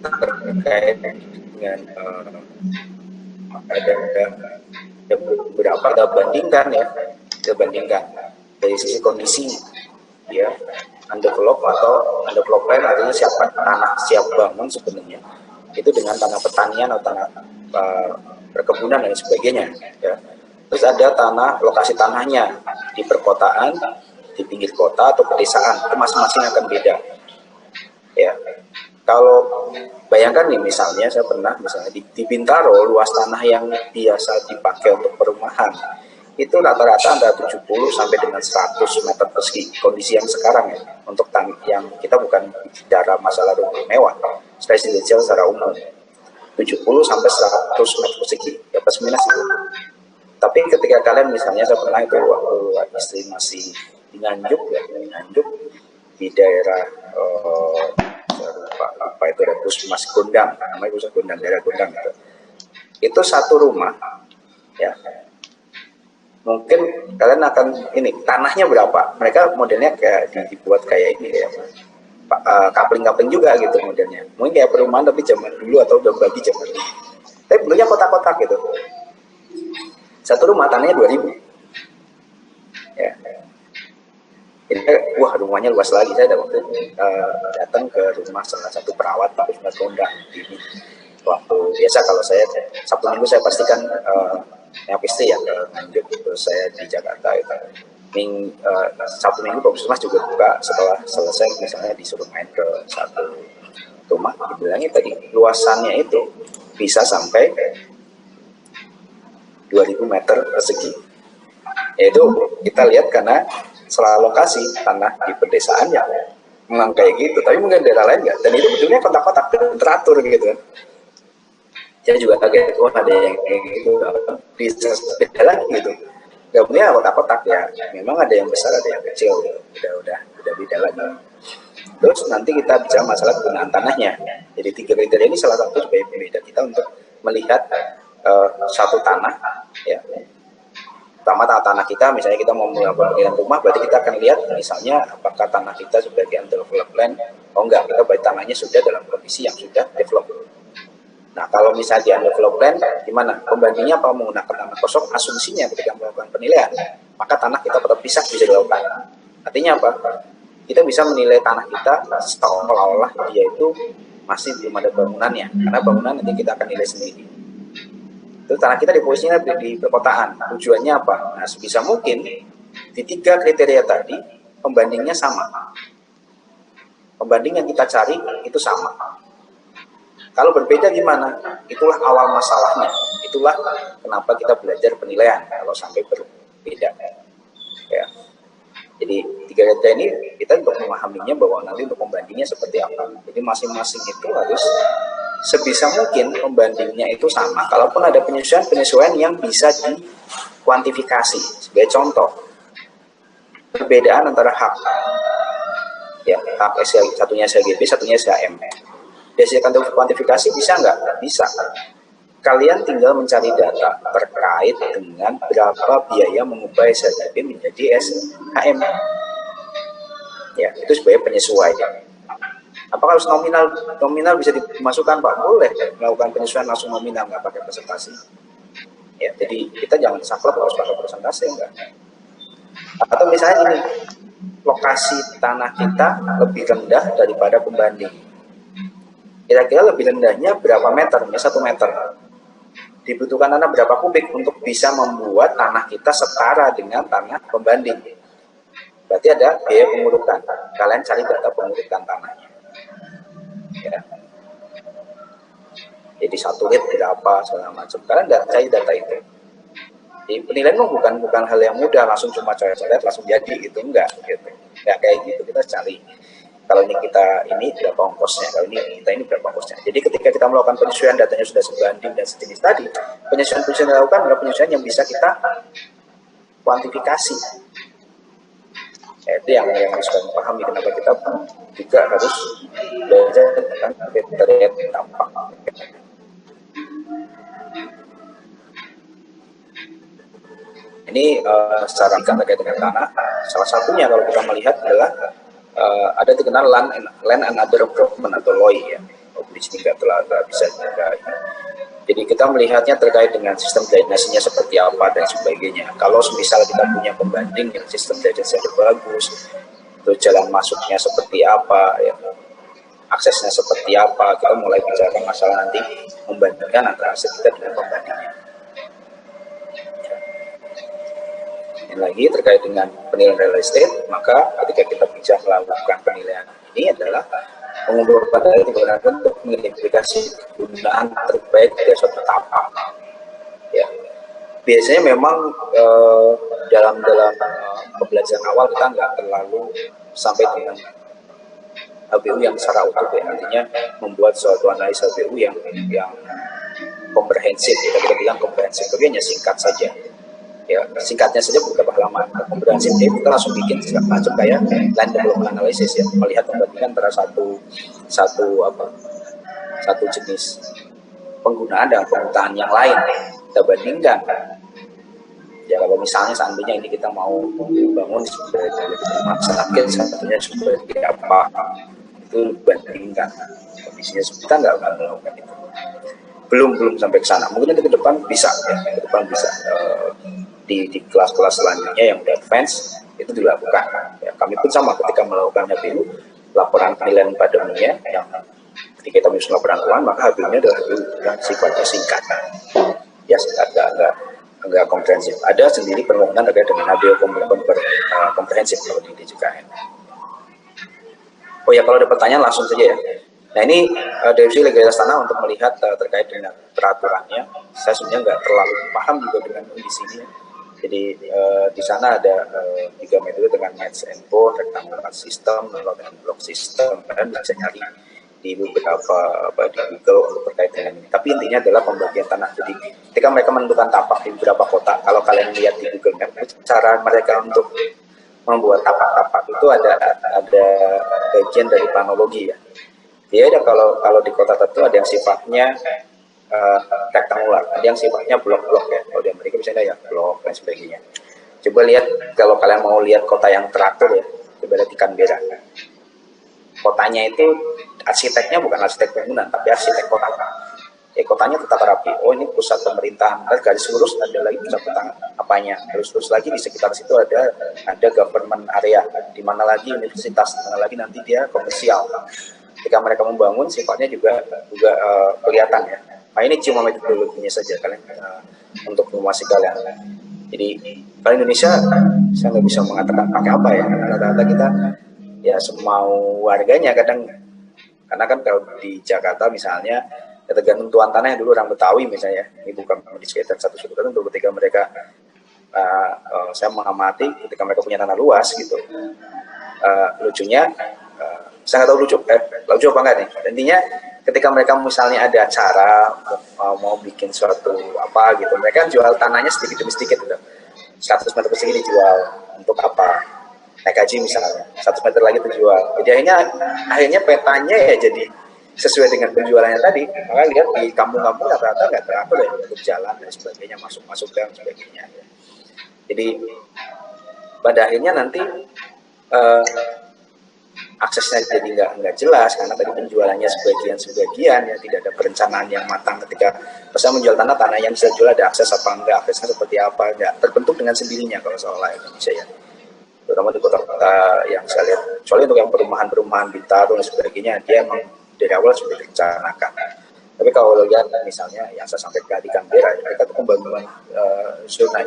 terkait dengan ada beberapa kita bandingkan ya, kita bandingkan dari sisi kondisi ya, undeveloped atau undeveloped land artinya tanah siap bangun sebenarnya itu dengan tanah pertanian atau tanah perkebunan dan sebagainya ya. Terus ada tanah, lokasi tanahnya di perkotaan, di pinggir kota atau pedesaan, itu masing-masing akan beda ya. Kalau bayangkan nih misalnya saya pernah misalnya di Bintaro, luas tanah yang biasa dipakai untuk perumahan itu rata-rata antara 70 sampai dengan 100 meter persegi, kondisi yang sekarang ya, untuk yang kita bukan bicara masalah rumah mewah, residential secara umum 70 sampai 100 meter persegi ya, plus minus itu. Tapi ketika kalian misalnya saya pernah itu waktu istri masih di Nganjuk ya, di Nganjuk di daerah saya lupa apa itu, ada Puskesmas Gondang, namanya Puskesmas Gondang, daerah Gondang itu satu rumah ya, mungkin kalian akan ini tanahnya berapa, mereka modelnya kayak dibuat kayak ini ya, kapling-kapling juga gitu modelnya, mungkin kayak perumahan tapi zaman dulu atau udah bagi zaman dulu, tapi bentuknya kotak-kotak gitu. Satu rumah tanahnya 2.000 ya. Jadi wah rumahnya luas lagi. Saya waktu datang ke rumah salah satu perawat di Puskesmas Gondang ini. Waktu biasa kalau saya Sabtu Minggu saya pastikan ngapiste ya ke Nganjuk, terus saya di Jakarta itu. Sabtu Minggu Puskesmas juga buka setelah selesai, misalnya disuruh main ke satu rumah, dibilangnya tadi luasannya itu bisa sampai 2.000 meter persegi. Yaitu kita lihat karena salah lokasi tanah di pedesaan ya memang kayak gitu, tapi mungkin daerah lain enggak, dan itu bentuknya kotak-kotak teratur gitu. Saya juga kaget, wah ada yang kayak gitu, bisa beda lagi gitu. Gak punya kotak-kotak ya, memang ada yang besar ada yang kecil gitu. Udah beda lagi. Terus nanti kita bicara masalah penggunaan tanahnya. Jadi 3 kriteria ini salah satu sebagai pembeda kita untuk melihat satu tanah ya. Pertama tanah kita, misalnya kita mau melakukan pemilihan rumah, berarti kita akan lihat misalnya apakah tanah kita sebagai undeveloped land, oh enggak, kita berarti tanahnya sudah dalam kondisi yang sudah develop. Nah kalau misalnya di undeveloped land, gimana? Pembandingnya apa menggunakan tanah kosong? Asumsinya ketika melakukan penilaian, maka tanah kita terpisah bisa dilakukan. Artinya apa? Kita bisa menilai tanah kita seolah-olah dia itu masih belum ada bangunannya, karena bangunan nanti kita akan nilai sendiri. Terus tanah kita di posisinya di perkotaan. Tujuannya apa? Nah, sebisa mungkin di 3 kriteria tadi pembandingnya sama. Pembanding yang kita cari itu sama. Kalau berbeda gimana? Itulah awal masalahnya. Itulah kenapa kita belajar penilaian kalau sampai berbeda. Ya. Jadi 3 kriteria ini kita untuk memahaminya bahwa nanti untuk pembandingnya seperti apa. Jadi masing-masing itu harus sebisa mungkin pembandingnya itu sama. Kalaupun ada penyesuaian yang bisa dikuantifikasi. Sebagai contoh, perbedaan antara hak ya, hak satunya SLGB, satunya SHM. Dihasilkan kuantifikasi bisa nggak? Bisa. Kalian tinggal mencari data terkait dengan berapa biaya mengubah SLGB menjadi SHM. Ya, itu sebagai penyesuaian. Apakah harus nominal bisa dimasukkan Pak? Boleh melakukan penyesuaian langsung nominal, nggak pakai presentasi. Ya, jadi kita jangan saklek harus pakai presentasi, enggak. Atau misalnya ini, lokasi tanah kita lebih rendah daripada pembanding. Kira-kira lebih rendahnya berapa meter? 1 meter. Dibutuhkan tanah berapa kubik untuk bisa membuat tanah kita setara dengan tanah pembanding. Berarti ada biaya pengurukan. Kalian cari data pengurukan tanahnya. Ya. Jadi 1 rit berapa segala macam. Kalian nggak cari data itu. Jadi penilaian bukan hal yang mudah langsung cuma coret-coret langsung jadi gitu, enggak gitu. Nggak kayak gitu, kita cari. Kalau ini kita ini berapa ongkosnya, kalau ini kita ini berapa ongkosnya. Jadi ketika kita melakukan penyesuaian datanya sudah sebanding dan sejenis tadi, penyesuaian yang dilakukan adalah penyesuaian yang bisa kita kuantifikasi. Itu yang harus kita pahami, kenapa kita juga harus belajar tentang kriteria dampak. Ini secara terkait dengan tanah, salah satunya kalau kita melihat adalah ada dikenal land and other improvement atau LOI ya, di sini nggak bisa juga. Jadi kita melihatnya terkait dengan sistem drainasinya seperti apa dan sebagainya. Kalau misal kita punya pembanding yang sistem drainasinya bagus, itu jalan masuknya seperti apa, ya, aksesnya seperti apa, kita mulai bicara masalah nanti membandingkan antara aset kita dengan pembandingnya. Dan lagi terkait dengan penilaian real estate, maka ketika kita bicara melakukan penilaian ini adalah mengumpulkan data digunakan untuk mengidentifikasi penggunaan terbaik dari suatu tapak. Ya, biasanya memang dalam pembelajaran awal kita nggak terlalu sampai dengan HBU yang secara utuh, ya, artinya membuat suatu analisa HBU yang komprehensif, kita bilang komprehensif, tapi hanya singkat saja. Ya, singkatnya saja beberapa halaman. Komprehensif kita langsung bikin macam kayak line development analysis, ya, melihat membandingkan antara satu jenis penggunaan dan penggunaan yang lain, kita bandingkan. Ya, kalau misalnya seandainya ini kita mau bangun sebagai rumah sakit, satunya sebagai apa, itu bandingkan kondisinya. Kita nggak melakukan itu, belum sampai ke sana. Mungkin nanti ke depan bisa, ya, ke depan bisa. Di kelas-kelas selanjutnya yang udah advance itu dilakukan. Ya, kami pun sama ketika melakukan HBU, laporan penilaian pada umumnya, yang ketika kita menyusun laporan keuangan, maka HBU-nya adalah HBU yang sifatnya singkat. Ya, enggak komprehensif. Ada sendiri permohonan terkait dengan HBU komprehensif kalau di DJKN. Oh ya, kalau ada pertanyaan langsung saja ya. Nah, ini dari sisi legalitas tanah untuk melihat terkait dengan peraturannya. Saya sebenarnya nggak terlalu paham juga dengan kondisi ini. Jadi di sana ada 3 metode dengan match and bond, rectangular system, lot and block system, dan bisa nyari di beberapa di Google untuk terkait dengan ini. Tapi intinya adalah pembagian tanah. Jadi ketika mereka menentukan tapak di beberapa kota, kalau kalian lihat di Google Map, cara mereka untuk membuat tapak-tapak itu ada bagian dari planologi, ya. Dia ada kalau di kota tertentu ada yang sifatnya rektangular, ada yang sifatnya blok-blok, ya. Kalau di Amerika misalnya ya blok dan sebagainya. Coba lihat, kalau kalian mau lihat kota yang teratur, ya, coba lihat di Canberra. Kotanya itu arsiteknya bukan arsitek bangunan, tapi arsitek kota. Ya, kotanya tetap rapi. Oh, ini pusat pemerintahan. Dan garis lurus ada lagi pusat apanya. Garis lurus lagi di sekitar situ ada government area, di mana lagi universitas, di mana lagi nanti dia komersial. Ketika mereka membangun, sifatnya juga kelihatan, ya. Nah, ini cuma metodologinya saja kalian untuk informasi kalian. Jadi kalau Indonesia saya nggak bisa mengatakan pakai apa, ya, karena rata-rata kita ya semau warganya kadang, karena kan kalau di Jakarta misalnya ya tergantung tuan tanah yang dulu orang Betawi misalnya, ini bukan di sekitar satu suku tertentu, ketika mereka saya mengamati ketika mereka punya tanah luas gitu, lucunya saya nggak tahu lucu apa enggak nih, intinya ketika mereka misalnya ada acara mau bikin suatu apa gitu, mereka jual tanahnya sedikit demi sedikit gitu. 100 meter persegi dijual untuk apa, naik haji misalnya, 100 meter lagi terjual. Jadi akhirnya petanya ya jadi sesuai dengan penjualannya tadi. Maka lihat di kampung-kampung rata-rata nggak teratur, ya, untuk jalan dan sebagainya, masuk dan sebagainya. Jadi pada akhirnya nanti aksesnya jadi nggak jelas, karena tadi penjualannya sebagian, ya, tidak ada perencanaan yang matang. Ketika saya menjual tanah yang bisa jual ada akses apa enggak, aksesnya seperti apa, nggak terbentuk dengan sendirinya kalau soal Indonesia, ya, terutama di kota-kota yang saya lihat. Soalnya untuk yang perumahan Bintaro dan sebagainya, dia memang dari awal sudah direncanakan. Tapi kalau lihat misalnya yang saya sampaikan di Canberra, mereka itu pembangunan zona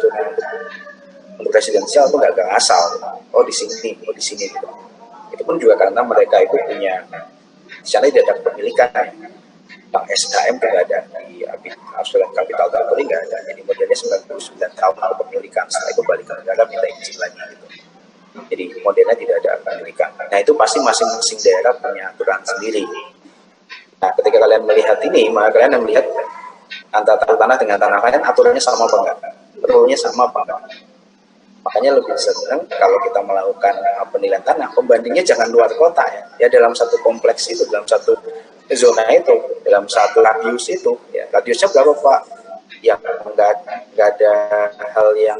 untuk residensial itu nggak asal. Oh di sini gitu. Itu pun juga karena mereka itu punya, di sana tidak ada kepemilikan. Bank SHM itu nggak ada, di Australian Capital Territory nggak ada. Jadi modelnya 99 tahun kepemilikan, setelah itu balik ke negara minta izin lagi gitu. Jadi modelnya tidak ada kepemilikan. Nah, itu pasti masing-masing daerah punya aturan sendiri. Nah, ketika kalian melihat ini, maka kalian melihat antara tanah dengan tanah lain aturannya sama apa enggak, rule-nya sama apa enggak. Makanya lebih senang kalau kita melakukan penilaian tanah, pembandingnya jangan luar kota, ya dalam satu kompleks itu, dalam satu zona itu, dalam satu radius itu, ya radiusnya berapa Pak? Ya nggak ada hal yang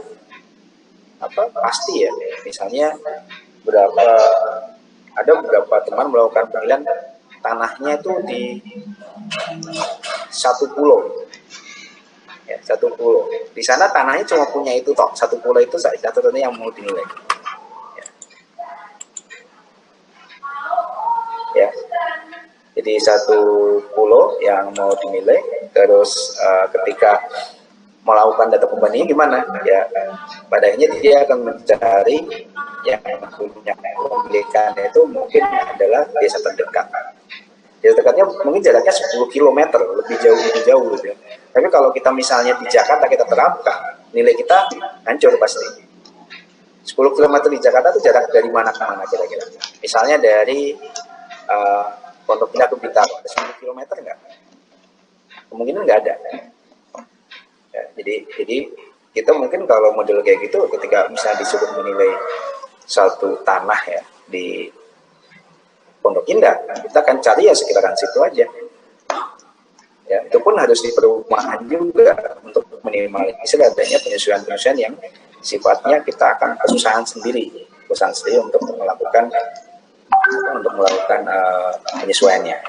pasti, ya. Misalnya ada beberapa teman melakukan penilaian tanahnya itu di satu pulau. Ya, satu pulau. Di sana tanahnya cuma punya itu toh, satu pulau itu satu-satunya yang mau dinilai. Ya. Jadi satu pulau yang mau dinilai, terus ketika melakukan data pembandingan gimana? Ya, pada akhirnya dia akan mencari yang punya kepemilikan itu mungkin adalah desa terdekat. Desa terdekatnya mungkin jaraknya 10 km, lebih jauh gitu ya. Tapi kalau kita misalnya di Jakarta kita terapkan, nilai kita hancur pasti. 10 km di Jakarta itu jarak dari mana ke mana kira-kira? Misalnya dari Pondok Indah ke Blitar, 10 km enggak? Kemungkinan enggak ada. Ya, jadi kita mungkin kalau model kayak gitu, ketika misalnya disuruh menilai satu tanah ya di Pondok Indah, kita akan cari ya sekitaran situ aja. Ya, itu pun harus di perumahan juga untuk minimalisir adanya penyesuaian-penyesuaian yang sifatnya kita akan kesusahan sendiri untuk melakukan penyesuaiannya.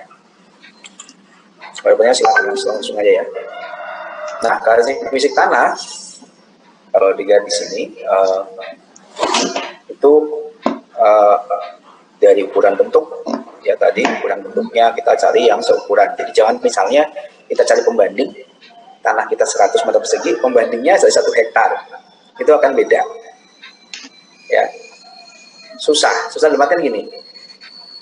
Sebenarnya langsung aja ya. Nah, karakteristik tanah kalau dilihat di sini itu dari ukuran bentuk ya, tadi ukuran bentuknya kita cari yang seukuran. Jadi jangan misalnya kita cari pembanding tanah kita 100 meter persegi, pembandingnya dari 1 hektar, itu akan beda ya. Susah dalam artian gini,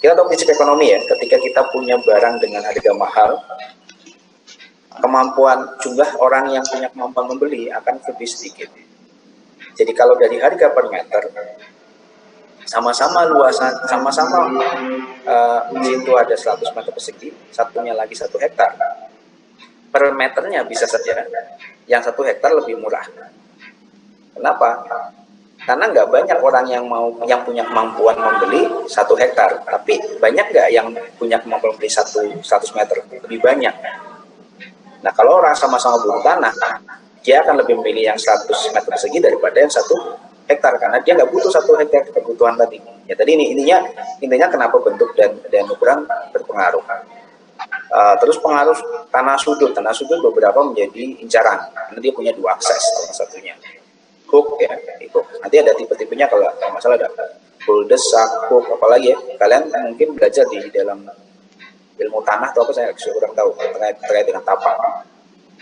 kita tahu prinsip ekonomi ya, ketika kita punya barang dengan harga mahal, kemampuan jumlah orang yang punya kemampuan membeli akan lebih sedikit. Jadi kalau dari harga per meter sama-sama luasan, sama-sama di situ ada 100 meter persegi, satunya lagi 1 hektar, per meternya bisa saja yang 1 hektar lebih murah. Kenapa? Karena nggak banyak orang yang punya kemampuan membeli 1 hektar, tapi banyak nggak yang punya kemampuan membeli 100 meter, lebih banyak. Nah, kalau orang sama-sama butuh tanah, dia akan lebih memilih yang 100 meter persegi daripada yang 1 hektar, karena dia nggak butuh 1 hektar kebutuhan tadi. Ya, tadi ini intinya kenapa bentuk dan ukuran berpengaruh. Terus pengaruh tanah sudut beberapa menjadi incaran, karena dia punya 2 akses, salah satunya hook ya, hook. Nanti ada tipe-tipenya kalau masalah ada buldesak, hook, apalagi ya. Kalian mungkin belajar di dalam ilmu tanah atau apa, saya kurang tahu terkait dengan tapak.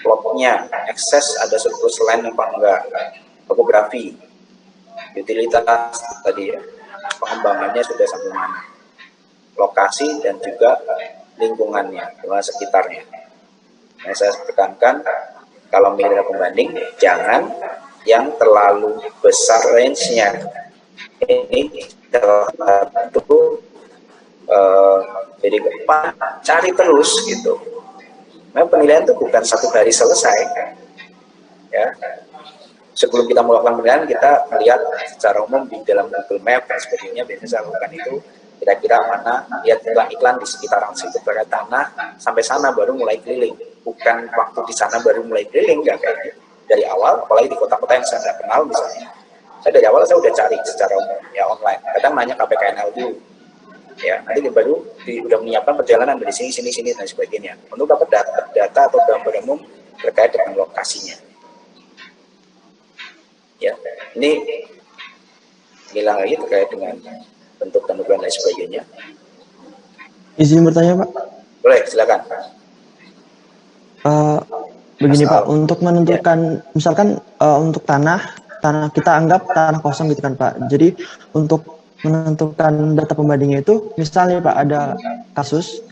Plotnya, akses ada surplus land apa enggak, topografi, utilitas tadi ya, pengembangannya sudah sampai mana, lokasi dan juga lingkungannya, lingkungan sekitarnya. Nah, saya tekankan kalau milih pembanding jangan yang terlalu besar range-nya. Ini satu jadi cari terus gitu. Nah, penilaian itu bukan satu hari selesai ya. Sebelum kita melakukan penilaian, kita melihat secara umum di dalam Google Map dan sebagainya. Biasanya saya lakukan itu, kira-kira mana, lihat iklan-iklan di sekitaran situ pada tanah, sampai sana baru mulai keliling. Bukan waktu di sana baru mulai keliling, nggak kayak gitu. Dari awal, apalagi di kota-kota yang saya nggak kenal misalnya, saya dari awal saya udah cari secara umum ya, online. Kadang nanya KPKNL dulu, ya nanti baru udah menyiapkan perjalanan dari sini dan sebagainya untuk dapat data atau gambar umum terkait dengan lokasinya. Ya, ini bilang lagi terkait dengan bentuk dan ukuran dan sebagainya. Izin bertanya, Pak? Boleh, silakan. Begini Pak, untuk menentukan ya, misalkan untuk tanah kita anggap tanah kosong gitu kan Pak. Jadi untuk menentukan data pembandingnya itu, misalnya Pak ada kasus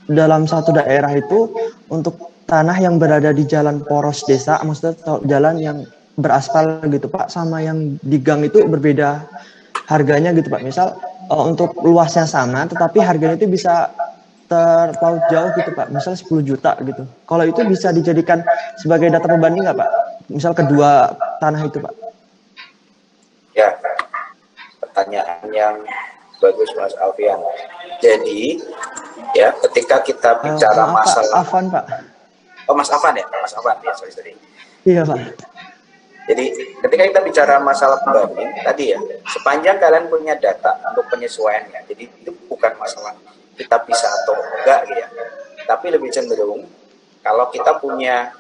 dalam satu daerah itu untuk tanah yang berada di jalan poros desa, maksudnya jalan yang beraspal gitu Pak, sama yang di gang itu berbeda harganya gitu Pak. Misal untuk luasnya sama, tetapi harganya itu bisa terpaut jauh gitu Pak, misal 10 juta gitu. Kalau itu bisa dijadikan sebagai data pembanding nggak Pak? Misal kedua tanah itu Pak. Ya, pertanyaan yang bagus Mas Alfian. Jadi ya, ketika kita bicara masalah Afan Pak. Oh, Mas Afan ya, sorry. Iya Pak. Jadi ketika kita bicara masalah pembanding tadi ya, sepanjang kalian punya data untuk penyesuaiannya, jadi itu bukan masalah kita bisa atau enggak gitu ya. tapi lebih cenderung kalau kita punya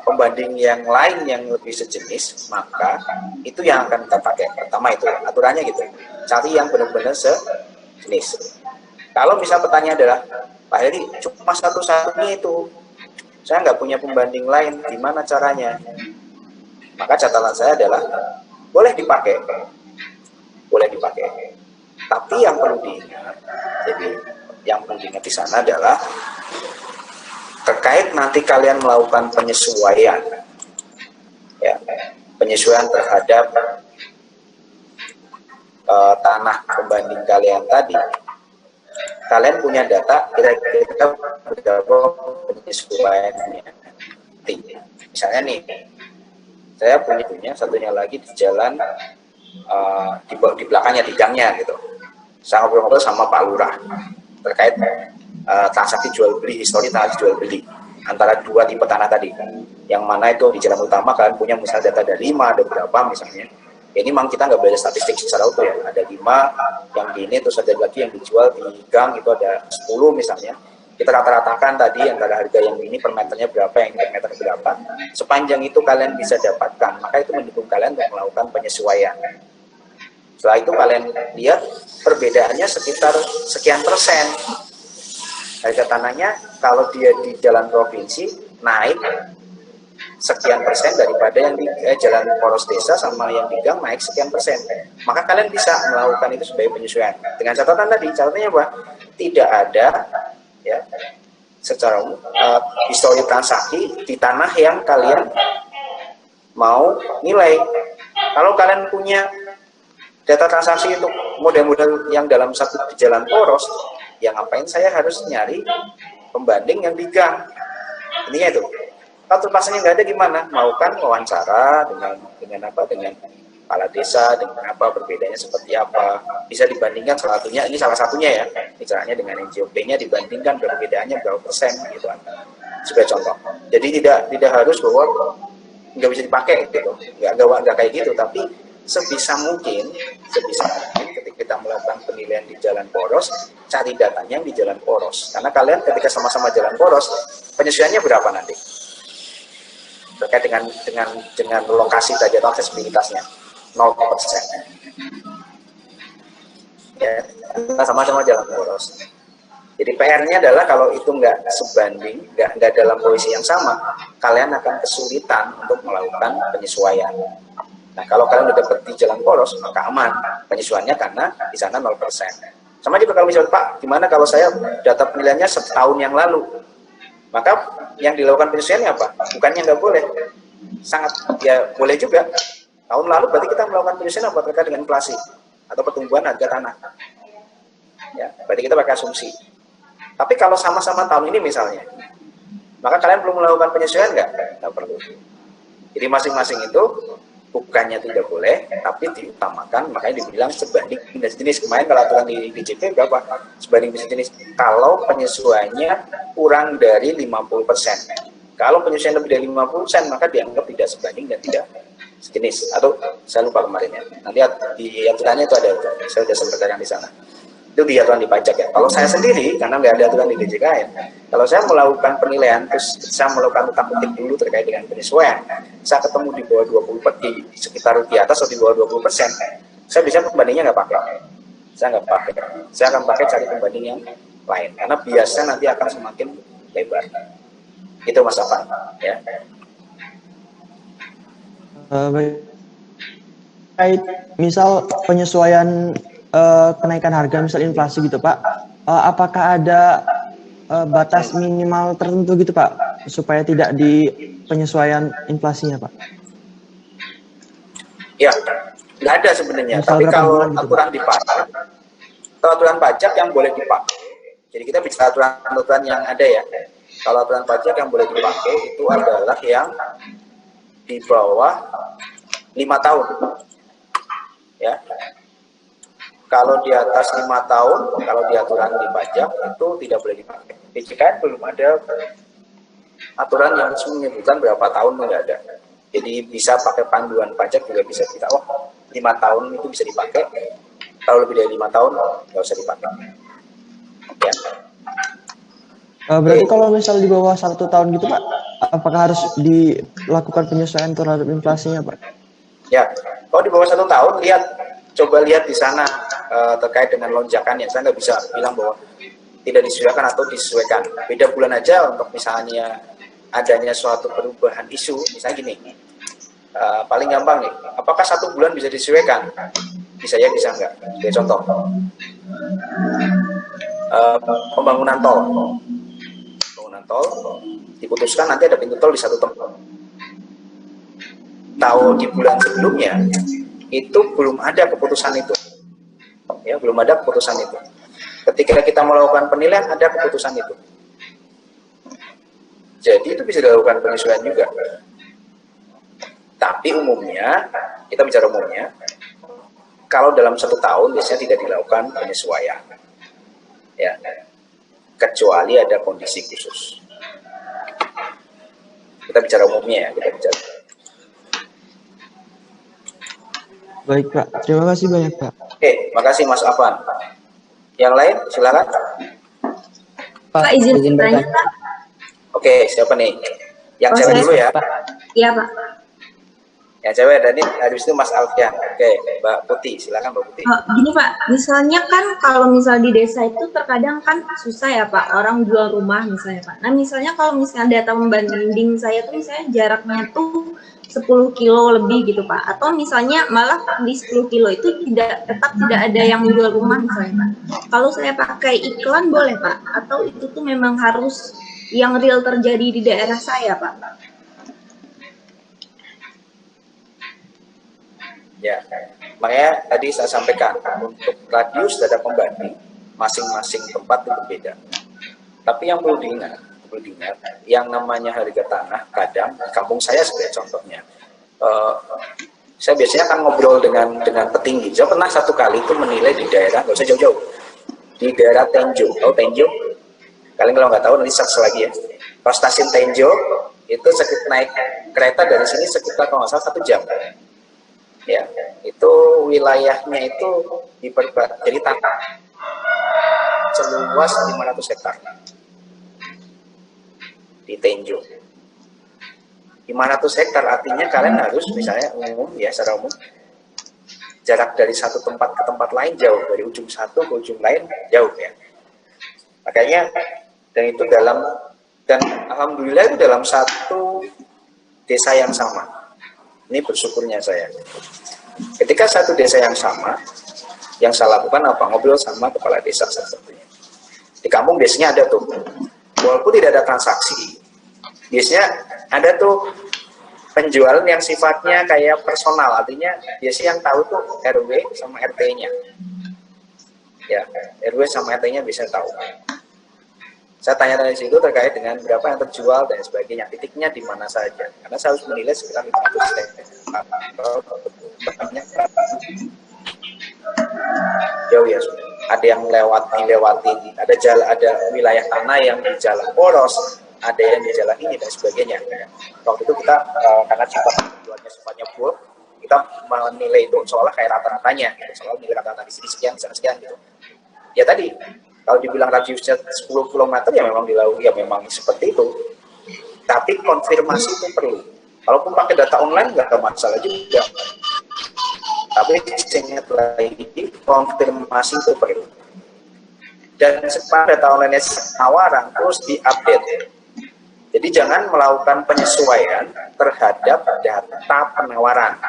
pembanding yang lain yang lebih sejenis, maka itu yang akan kita pakai. Pertama itu aturannya gitu, cari yang benar-benar sejenis. Kalau misal pertanyaan adalah, Pak Heri, cuma satu-satunya itu, saya nggak punya pembanding lain, gimana caranya? Maka catatan saya adalah, boleh dipakai. Tapi yang perlu diingat, jadi yang perlu diingat di sana adalah terkait nanti kalian melakukan penyesuaian, ya, penyesuaian terhadap tanah pembanding kalian tadi. Kalian punya data kira-kira berapa penyesuaiannya. Misalnya nih, saya punya satunya lagi di jalan di belakangnya, di gangnya gitu. Saya ngobrol-ngobrol sama Pak Lurah terkait transaksi jual beli, histori transaksi jual beli antara dua tipe tanah tadi. Yang mana itu di jalan utama kalian punya misalnya data ada 5, ada berapa misalnya. Ini memang kita nggak boleh statistik secara utuh ya. Ada 5 yang di ini, terus ada lagi yang dijual di gang itu ada 10 misalnya. Kita rata-ratakan tadi antara harga yang ini per meternya berapa, yang per meter berapa. Sepanjang itu kalian bisa dapatkan, maka itu mendukung kalian untuk melakukan penyesuaian. Setelah itu kalian lihat perbedaannya sekitar sekian persen. Harga tanahnya kalau dia di jalan provinsi naik sekian persen daripada yang di jalan poros desa sama yang di gang naik sekian persen. Maka kalian bisa melakukan itu sebagai penyesuaian. Dengan catatan tadi, catatannya apa? Tidak ada ya secara umum histori transaksi di tanah yang kalian mau nilai. Kalau kalian punya data transaksi untuk model-model yang dalam satu jalan poros, ya ngapain saya harus nyari pembanding yang di gang? Ininya itu. Kalau terpaksanya nggak ada gimana? Melakukan wawancara dengan kepala desa, dengan apa perbedaannya seperti apa, bisa dibandingkan salah satunya, ini salah satunya ya, misalnya dengan NJOP-nya dibandingkan perbedaannya berapa persen gitu kan, sebagai contoh. Jadi tidak harus bahwa nggak bisa dipakai gitu, nggak kayak gitu, tapi sebisa mungkin ketika kita melakukan penilaian di jalan poros, cari datanya di jalan poros, karena kalian ketika sama-sama jalan poros, penyesuaiannya berapa nanti terkait dengan lokasi tadi atau aksesibilitasnya 0%. Ya, kita sama-sama jalan poros. Jadi PR-nya adalah kalau itu nggak sebanding, nggak dalam posisi yang sama, kalian akan kesulitan untuk melakukan penyesuaian. Nah, kalau kalian udah dapat di jalan poros, maka aman penyesuaiannya karena di sana 0%. Sama juga kalau misalnya, Pak, gimana kalau saya data penilaiannya setahun yang lalu? Maka yang dilakukan penyesuaiannya apa? Bukannya nggak boleh, sangat ya boleh juga. Tahun lalu berarti kita melakukan penyesuaian apa terkait dengan inflasi atau pertumbuhan harga tanah. Ya, berarti kita pakai asumsi. Tapi kalau sama-sama tahun ini misalnya, maka kalian perlu melakukan penyesuaian nggak perlu. Jadi masing-masing itu bukannya tidak boleh, tapi diutamakan, makanya dibilang sebanding dan sejenis. Kemarin kalau aturan di DJP berapa? Sebanding dan sejenis. Kalau penyesuaiannya kurang dari 50%. Kalau penyesuaian lebih dari 50%, maka dianggap tidak sebanding dan tidak sejenis. Atau saya lupa kemarin ya. Nanti di aturannya itu ada, saya sudah sampaikan di sana. Itu di aturan di pajak ya. Kalau saya sendiri, karena nggak ada aturan di DJKN, kalau saya melakukan penilaian, terus saya melakukan utang petik dulu terkait dengan penyesuaian, saya ketemu di bawah 20%, di sekitar di atas atau di bawah 20%, saya bisa pembandingnya nggak pakai. Saya nggak pakai. Saya akan pakai cari pembanding yang lain, karena biasanya nanti akan semakin lebar. Itu Mas Afan. Ya. Baik, misal penyesuaian kenaikan harga, misal inflasi gitu Pak, apakah ada batas minimal tertentu gitu Pak, supaya tidak di penyesuaian inflasinya Pak? Ya, nggak ada sebenarnya. Tapi kalau gitu, aturan dipakai, aturan pajak yang boleh dipakai. Jadi kita bicara aturan yang ada ya. Kalau aturan pajak yang boleh dipakai itu adalah yang di bawah 5 tahun. Ya. Kalau di atas 5 tahun, kalau di aturan di pajak itu tidak boleh dipakai. DJKN belum ada aturan yang menyebutkan berapa tahun, nggak ada. Jadi bisa pakai panduan pajak juga bisa kita, 5 tahun itu bisa dipakai. Kalau lebih dari 5 tahun, nggak usah dipakai. Ya. Berarti kalau misal di bawah 1 tahun gitu Pak, apakah harus dilakukan penyesuaian terhadap inflasinya Pak? Ya, kalau di bawah 1 tahun, coba lihat di sana terkait dengan lonjakannya. Saya nggak bisa bilang bahwa tidak disesuaikan atau disesuaikan. Beda bulan aja untuk misalnya adanya suatu perubahan isu, misalnya gini, paling gampang nih, apakah 1 bulan bisa disesuaikan? Bisa ya, bisa enggak. Sebagai contoh, pembangunan tol. Pembangunan tol diputuskan nanti ada pintu tol di satu tempat. Tahu di bulan sebelumnya itu belum ada keputusan itu, ya belum ada keputusan itu. Ketika kita melakukan penilaian ada keputusan itu, jadi itu bisa dilakukan penyesuaian juga. Tapi umumnya, kita bicara umumnya, kalau dalam 1 tahun biasanya tidak dilakukan penyesuaian, ya kecuali ada kondisi khusus. Kita bicara umumnya ya, kita bicara. Baik Pak, terima kasih banyak Pak. Oke, makasih Mas Afan. Yang lain silakan. Pak izin bertanya Pak. Oke, siapa nih? Yang cewek dulu ya. Iya Pak. Yang cewek tadi, habis itu Mas Alfian. Oke, Mbak Putih, silakan Mbak Putih. Gini Pak, misalnya kan kalau misal di desa itu terkadang kan susah ya Pak, orang jual rumah misalnya Pak. Nah misalnya kalau misalnya data pembanding saya tuh misalnya jaraknya tuh 10 kilo lebih gitu Pak, atau misalnya malah di 10 kilo itu tetap tidak ada yang menjual rumah misalnya Pak. Kalau saya pakai iklan boleh Pak, atau itu tuh memang harus yang real terjadi di daerah saya Pak? Ya, makanya tadi saya sampaikan untuk radius data pembanding masing-masing tempat itu berbeda. Tapi yang perlu diingat, yang namanya harga tanah kadang kampung saya sebagai contohnya, saya biasanya akan ngobrol dengan petinggi. Saya pernah 1 kali itu menilai di daerah, nggak usah jauh-jauh, di daerah Tenjo. Tahu Tenjo? Kalian kalau nggak tahu nanti search lagi ya. Kalau stasiun Tenjo itu sekitar naik kereta dari sini sekitar kalau nggak salah 1 jam. Ya, itu wilayahnya itu jadi tanah seluas 500 hektar di Tenjo. 500 hektar artinya kalian harus misalnya umum ya, secara umum jarak dari satu tempat ke tempat lain jauh, dari ujung satu ke ujung lain jauh ya. Makanya dan alhamdulillah itu dalam satu desa yang sama. Ini bersyukurnya saya. Ketika satu desa yang sama, yang saya lakukan apa? Ngobrol sama kepala desa satu-satunya. Di kampung biasanya ada tuh, walaupun tidak ada transaksi, biasanya ada tuh penjualan yang sifatnya kayak personal, artinya biasanya yang tahu tuh RW sama RT-nya. Ya, RW sama RT-nya bisa tahu. Saya tanya dari situ terkait dengan berapa yang terjual dan sebagainya, titiknya di mana saja. Karena saya harus menilai sekitar 500 hektar. Banyak jauh ya, ada yang dilewati, ada wilayah tanah yang di jalan poros, ada yang di jalan ini dan sebagainya. Waktu itu kita karena sifatnya bulk, kita menilai itu seolah kayak rata-ratanya, seolah nilai rata-rata di sini sekian gitu. Ya tadi kalau dibilang radiusnya 10 km ya memang dilalui, ya memang seperti itu. Tapi konfirmasi itu perlu. Walaupun pakai data online nggak ada masalah juga. Tapi ingat lagi, konfirmasi itu perlu. Dan sepanjang data online tawaran terus diupdate. Jadi jangan melakukan penyesuaian terhadap data penawaran.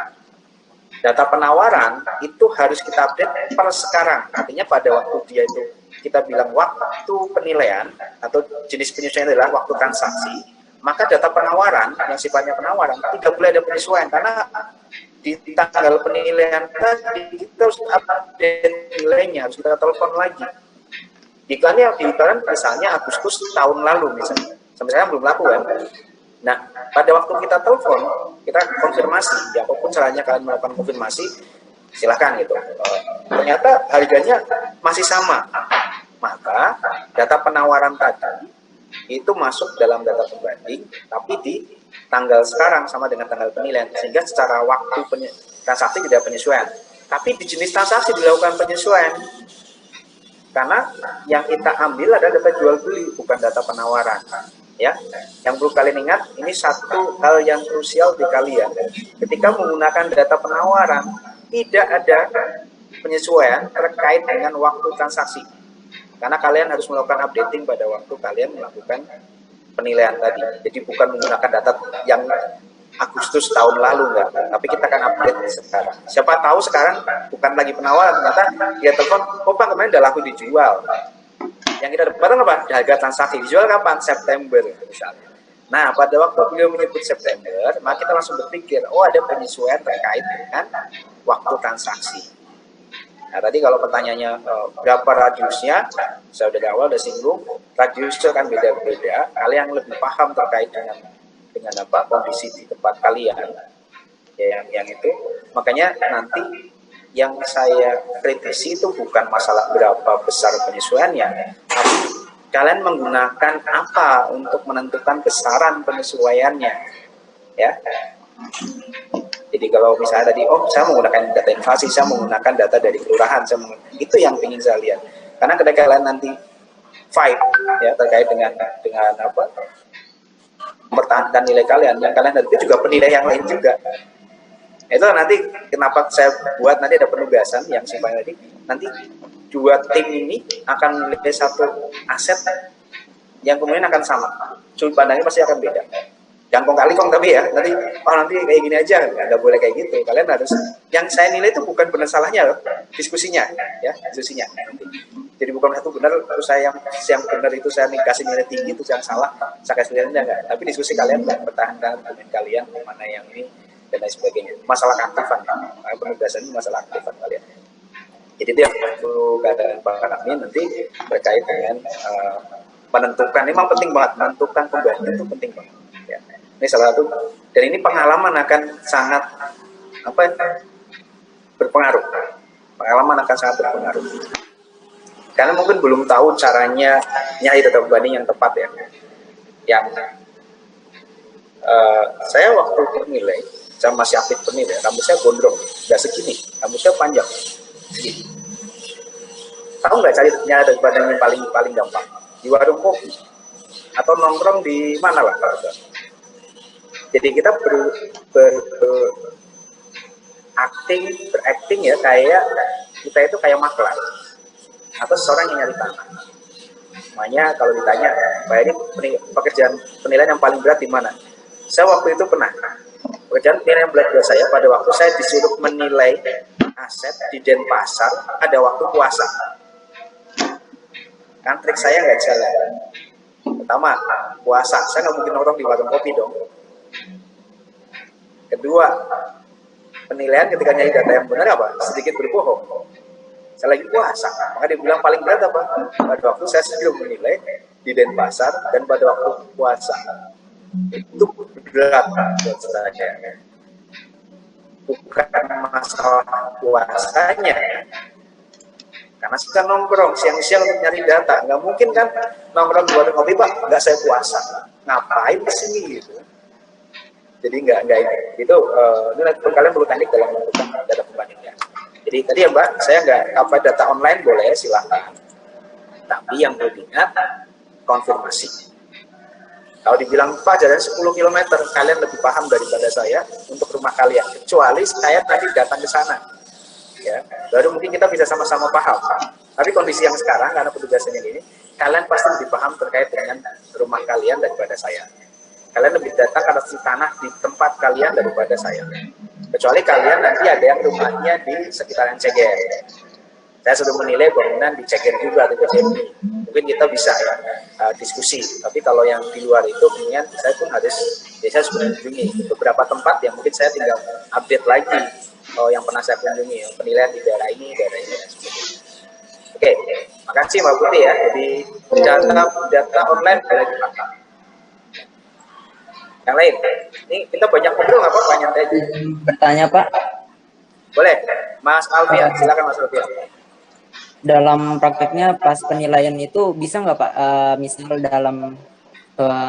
Data penawaran itu harus kita update per sekarang. Artinya pada waktu dia itu kita bilang waktu penilaian atau jenis penyesuaian adalah waktu transaksi, maka data penawaran yang sifatnya penawaran tidak boleh ada penyesuaian, karena di tanggal penilaian tadi kita harus update nilainya, harus kita telepon lagi. Iklannya misalnya Agustus tahun lalu misalnya, sampai sekarang belum laku kan. Nah, pada waktu kita telepon, kita konfirmasi, ya apapun caranya kalian melakukan konfirmasi, silahkan gitu. Ternyata harganya masih sama, maka data penawaran tadi itu masuk dalam data pembanding, tapi di tanggal sekarang sama dengan tanggal penilaian, sehingga secara waktu transaksi tidak penyesuaian. Tapi di jenis transaksi dilakukan penyesuaian, Karena yang kita ambil adalah data jual beli, bukan data penawaran. Ya, yang perlu kalian ingat, ini satu hal yang krusial di kalian. Ketika menggunakan data penawaran, tidak ada penyesuaian terkait dengan waktu transaksi. Karena kalian harus melakukan updating pada waktu kalian melakukan penilaian tadi. Jadi bukan menggunakan data yang Agustus tahun lalu, enggak. Tapi kita akan update sekarang. Siapa tahu sekarang bukan lagi penawaran, ternyata dia telepon, oh Pak kemarin udah laku dijual. Yang kita dapatkan apa? Harga transaksi. Dijual kapan? September misalnya. Nah, pada waktu beliau menyebut September, maka kita langsung berpikir, oh ada penyesuaian terkait dengan waktu transaksi. Nah, tadi kalau pertanyaannya berapa radiusnya, saya udah dari awal udah singgung, radiusnya kan beda-beda. Kalian lebih paham terkait dengan apa kondisi di tempat kalian, ya, yang itu. Makanya nanti yang saya kritisi itu bukan masalah berapa besar penyesuaiannya, tapi kalian menggunakan apa untuk menentukan besaran penyesuaiannya, ya. Jadi kalau misalnya tadi, oh saya menggunakan data inflasi, saya menggunakan data dari kelurahan, itu yang ingin saya lihat. Karena ketika kalian nanti fight, ya terkait dengan apa, mempertahankan nilai kalian, yang kalian nanti juga penilaian yang lain juga. Itu nanti kenapa saya buat nanti ada penugasan yang simpel tadi. Nanti dua tim ini akan memiliki satu aset yang kemudian akan sama. Sudut pandangnya pasti akan beda. Jangan kong kali kong tapi ya, nanti nanti kayak gini aja, nggak boleh kayak gitu. Kalian harus, yang saya nilai itu bukan benar salahnya loh, diskusinya, ya diskusinya. Jadi bukan itu benar, itu saya yang benar itu saya kasih nilai tinggi itu yang salah, saya kasih nilai enggak. Tapi diskusi kalian mempertahankan argumen kalian mana yang ini dan lain sebagainya. Masalah keaktifan, penugasan ini masalah keaktifan kalian. Jadi dia perlu keadaan Pak Amin nanti terkait dengan menentukan, memang penting banget menentukan pembantu itu penting banget. Ya. Ini salah satu, dan ini pengalaman akan sangat berpengaruh. Pengalaman akan sangat berpengaruh. Karena mungkin belum tahu caranya nyari data pembanding yang tepat ya. Yang saya waktu penilai, saya masih aktif penilai, rambut saya gondrong, nggak segini, rambut saya panjang. Segini. Tahu nggak cari data pembanding yang paling gampang? Di warung kopi atau nongkrong di mana lah? Jadi kita berakting ya kayak kita itu kayak maklar atau seseorang yang nyari tanah. Makanya kalau ditanya, Pak ini pekerjaan penilaian yang paling berat di mana? Saya waktu itu pernah pekerjaan penilaian yang berat buat saya pada waktu saya disuruh menilai aset di Denpasar ada waktu puasa. Kan trik saya nggak jalan. Pertama, puasa. Saya nggak mungkin nongkrong di warung kopi dong. Kedua, penilaian ketika nyari data yang benar apa? Sedikit berbohong. Saya lagi puasa. Maka dia bilang paling berat apa? Pada waktu saya sebelum menilai di Denpasar dan pada waktu puasa. Itu berat buat saya. Bukan masalah puasanya. Karena suka nongkrong siang-siang untuk nyari data. Nggak mungkin kan nongkrong di warung kopi, Pak, nggak saya puasa. Ngapain kesini gitu. Jadi nggak ini. Itu kalian perlu teknik dalam menentukan data pembandingnya. Jadi tadi ya Mbak, saya nggak apa data online boleh silahkan. Tapi yang perlu diingat konfirmasi. Kalau dibilang Pak jalan 10 km, kalian lebih paham daripada saya untuk rumah kalian. Kecuali saya tadi datang ke sana. Ya, baru mungkin kita bisa sama-sama paham. Tapi kondisi yang sekarang karena petugasnya ini, kalian pasti lebih paham terkait dengan rumah kalian daripada saya. Kalian lebih datang karena tanah di tempat kalian daripada saya. Kecuali kalian nanti ada yang rumahnya di sekitaran Ceger. Saya sudah menilai bangunan di Ceger juga atau Jambi. Mungkin kita bisa ya diskusi. Tapi kalau yang di luar itu, kemudian saya pun harus, ya saya sudah mengunjungi beberapa tempat yang mungkin saya tinggal update lagi. Yang pernah saya kunjungi, penilaian di daerah ini, dan sebagainya. Oke, makasih Mbak Putih ya. Jadi data online boleh dipakai. Yang lain, ini kita banyak ngobrol nggak Pak? Banyak aja. Bertanya Pak. Boleh, Mas Alfian, silakan Mas Alfian. Dalam prakteknya pas penilaian itu bisa nggak Pak? Misal dalam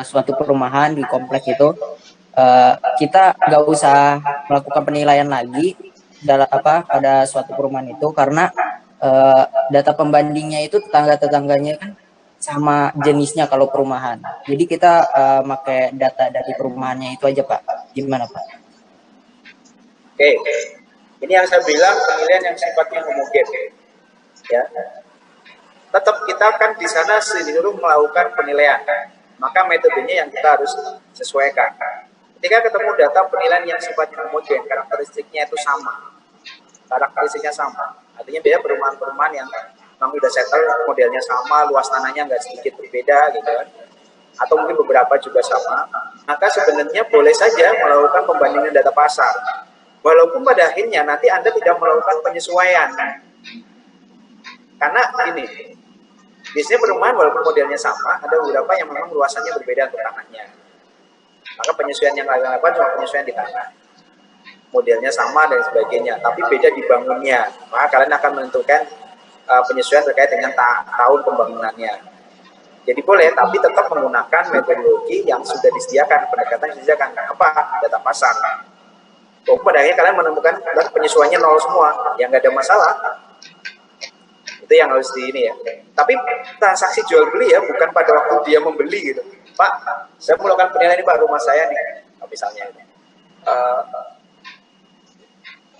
suatu perumahan di komplek itu kita nggak usah melakukan penilaian lagi pada suatu perumahan itu karena data pembandingnya itu tetangga-tetangganya kan sama jenisnya kalau perumahan. Jadi kita pakai data dari perumahannya itu aja Pak. Gimana Pak? Oke, ini yang saya bilang penilaian yang sifatnya homogen. Ya, tetap kita kan di sana disuruh melakukan penilaian. Maka metodenya yang kita harus sesuaikan. Ketika ketemu data penilaian yang sifatnya homogen, karakteristiknya itu sama. Karakteristiknya sama. Artinya dia perumahan-perumahan yang memang udah settle, modelnya sama, luas tanahnya nggak sedikit berbeda gitu kan. Atau mungkin beberapa juga sama. Maka sebenarnya boleh saja melakukan pembandingan data pasar. Walaupun pada akhirnya nanti Anda tidak melakukan penyesuaian. Karena ini, biasanya perumahan walaupun modelnya sama, ada beberapa yang memang luasannya berbeda untuk tanahnya. Maka penyesuaian yang lakukan cuma penyesuaian di tanah. Modelnya sama dan sebagainya, tapi beda dibangunnya. Maka kalian akan menentukan penyesuaian terkait dengan tahun pembangunannya. Jadi boleh, tapi tetap menggunakan metodologi yang sudah disediakan, pendekatan yang disediakan. Apa? Data pasar. Pada akhirnya kalian menemukan penyesuaiannya nol semua, yang nggak ada masalah. Itu yang harus di ini ya. Tapi transaksi jual beli ya, bukan pada waktu dia membeli gitu. Pak, saya melakukan penilaian ini Pak, rumah saya nih, misalnya.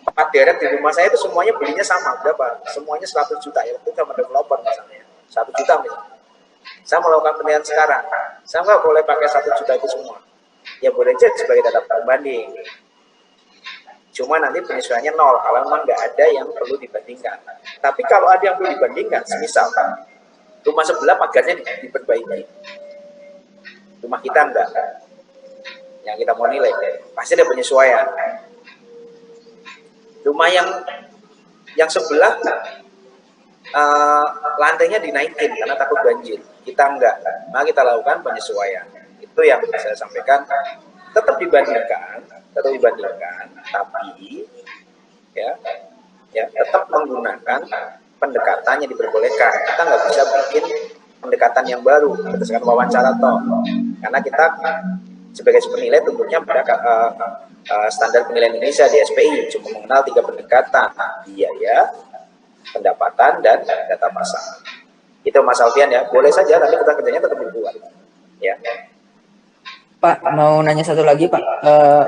4 deret di rumah saya itu semuanya belinya sama, berapa? Semuanya 100 juta ya, itu sama developer misalnya, 1 juta misalnya. Saya melakukan penilaian sekarang, saya nggak boleh pakai 1 juta itu semua. Ya boleh aja sebagai data pembanding. Cuma nanti penyesuaiannya nol, kalau memang nggak ada yang perlu dibandingkan. Tapi kalau ada yang perlu dibandingkan, misal rumah sebelah pagarnya diperbaiki, rumah kita enggak, yang kita mau nilai, pasti ada penyesuaian. Rumah yang sebelah lantainya dinaikin karena takut banjir, kita enggak, maka kita lakukan penyesuaian. Itu yang saya sampaikan, tetap dibandingkan, tapi ya tetap menggunakan pendekatan yang diperbolehkan. Kita nggak bisa bikin pendekatan yang baru berdasarkan wawancara toh, karena kita sebagai penilai tentunya pada standar penilaian Indonesia di SPI cuma mengenal 3 pendekatan, biaya, pendapatan, dan data pasar. Itu Mas Alfian ya, boleh saja tapi kita kerjanya tetap dibuat ya. Pak, mau nanya satu lagi Pak,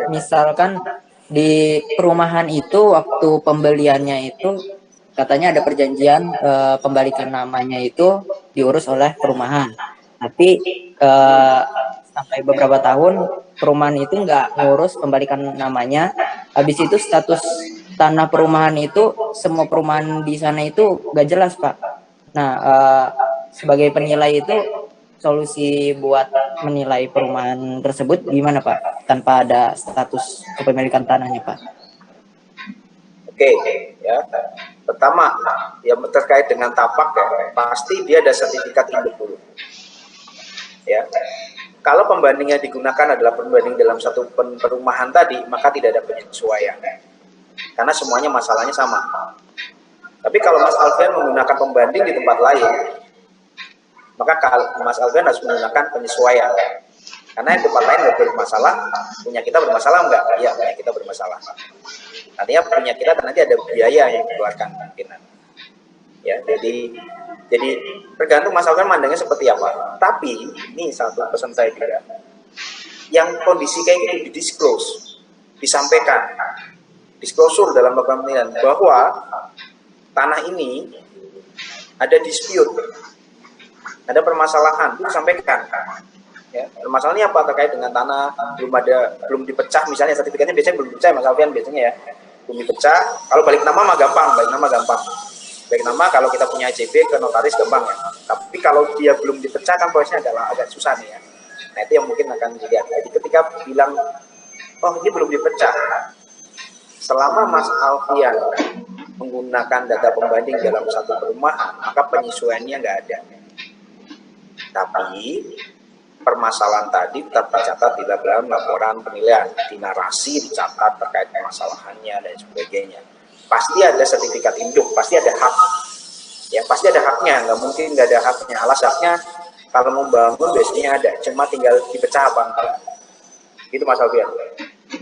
misalkan di perumahan itu waktu pembeliannya itu katanya ada perjanjian pembalikan namanya itu diurus oleh perumahan, tapi sampai beberapa tahun perumahan itu nggak ngurus pembalikan namanya. Habis itu status tanah perumahan itu semua perumahan di sana itu nggak jelas Pak. Nah, sebagai penilai itu solusi buat menilai perumahan tersebut gimana Pak tanpa ada status kepemilikan tanahnya Pak? Oke, ya. Pertama, yang terkait dengan tapak ya, pasti dia ada sertifikat induk dulu. Ya. Kalau pembandingnya digunakan adalah pembanding dalam satu perumahan tadi, maka tidak ada penyesuaian. Karena semuanya masalahnya sama. Tapi kalau Mas Alfian menggunakan pembanding di tempat lain, maka Mas Alfian harus menggunakan penyesuaian. Karena yang tempat lain nggak bermasalah, punya kita bermasalah enggak? Iya, punya kita bermasalah. Artinya punya kita nanti ada biaya yang dikeluarkan mungkin. Ya, jadi tergantung Mas Alfian mandangnya seperti apa. Tapi ini satu pesan saya juga, yang kondisi kayak gitu di-disclose, disampaikan, disclosure dalam penilaian bahwa tanah ini ada dispute, ada permasalahan, itu disampaikan. Ya, permasalahannya apa terkait dengan tanah belum dipecah, misalnya sertifikatnya biasanya belum dipecah Mas Alfian biasanya ya, belum dipecah. Kalau balik nama mah gampang, Baik nama kalau kita punya ICB ke notaris gampang ya. Tapi kalau dia belum dipecah kan prosesnya adalah agak susah nih ya. Nah itu yang mungkin akan dilihat. Jadi ketika bilang, oh ini belum dipecah, selama Mas Alfian menggunakan data pembanding dalam satu perumahan, maka penyesuaiannya nggak ada. Tapi permasalahan tadi tetap dicatat di dalam laporan penilaian, di narasi dicatat terkait permasalahannya dan sebagainya. Pasti ada sertifikat induk, pasti ada hak, ya pasti ada haknya, nggak mungkin nggak ada haknya. Alas haknya kalau mau bangun biasanya ada, cuma tinggal dipecah apa enggak. Itu Mas Alfian.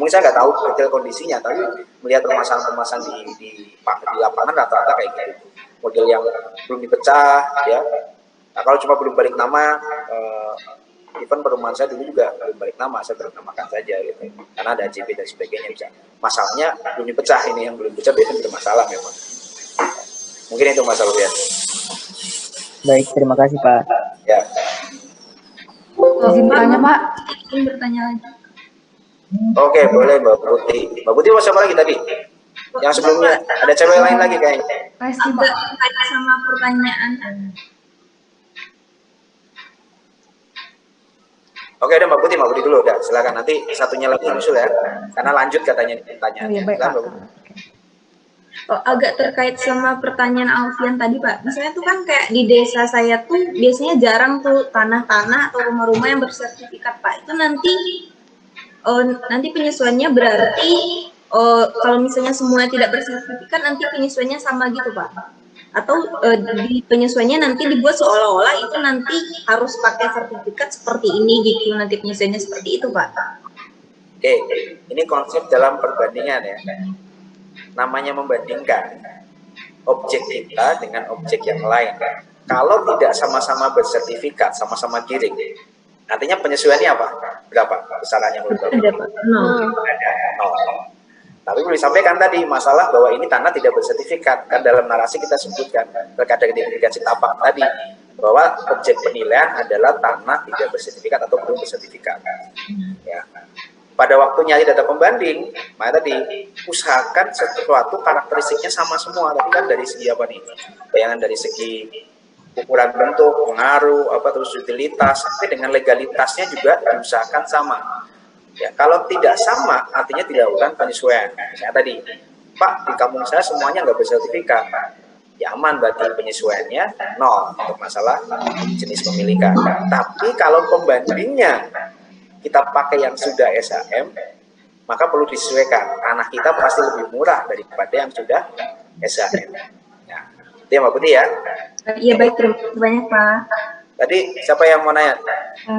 Mungkin saya nggak tahu detail kondisinya, tapi melihat permasalahan-permasalahan di lapangan rata-rata kayak gitu. Model yang belum dipecah, ya. Nah, kalau cuma belum balik nama, even perumahan saya dulu juga belum balik nama, saya baru namakan saja gitu. Karena ada AJB dan sebagainya bisa. Masalahnya belum dipecah, ini yang belum dipecah biasanya bermasalah memang. Mungkin itu Mas Alfian. Baik, terima kasih Pak. Ya. Izin bertanya Pak. Ingin bertanya lagi. Oke, boleh Mbak Putih. Mbak Putih mau siapa lagi tadi? Yang sebelumnya ada cewek lain lagi kayaknya. Resti Agak Pak. terkait sama pertanyaan. Oke, udah Mbak Putih dulu udah. Silakan nanti satunya lagi nyusul ya. Karena lanjut katanya Oh pertanyaannya. iya baik Pak. Silakan, Mbak Putih. Oh, agak terkait sama pertanyaan Alfian tadi Pak. Misalnya tuh kan kayak di desa saya tuh biasanya jarang tuh tanah-tanah atau rumah-rumah yang bersertifikat Pak. Itu nanti penyesuaiannya berarti kalau misalnya semua tidak bersertifikat nanti penyesuaiannya sama gitu Pak. Atau di penyesuaiannya nanti dibuat seolah-olah itu nanti harus pakai sertifikat seperti ini gitu, nanti penyesuaiannya seperti itu Pak. Oke, ini konsep dalam perbandingan ya. Namanya membandingkan objek kita dengan objek yang lain. Kalau tidak sama-sama bersertifikat, sama-sama giring, artinya penyesuaiannya apa? Berapa besarannya menurut Bapak? Ada Pak. Ada nol. Tapi perlu disampaikan tadi masalah bahwa ini tanah tidak bersertifikat. Kan dalam narasi kita sebutkan terkait dengan identifikasi tapak tadi bahwa objek penilaian adalah tanah tidak bersertifikat atau belum bersertifikat. Ya. Pada waktu nyari data pembanding, maka tadi usahakan sesuatu karakteristiknya sama semua. Tapi kan dari segi apa nih? Bayangan dari segi ukuran bentuk, pengaruh, terus utilitas, sampai dengan legalitasnya juga diusahakan sama. Ya, kalau tidak sama, artinya dilakukan penyesuaian. Misalnya tadi, Pak, di kampung saya semuanya nggak bersertifikat. Ya aman, berarti penyesuaiannya nol untuk masalah jenis pemilikan. Tapi kalau pembandingnya kita pakai yang sudah SHM, maka perlu disesuaikan. Tanah kita pasti lebih murah daripada yang sudah SHM. Nah, itu ya Mbak Putih ya. Iya baik, terima kasih banyak Pak. Tadi siapa yang mau nanya?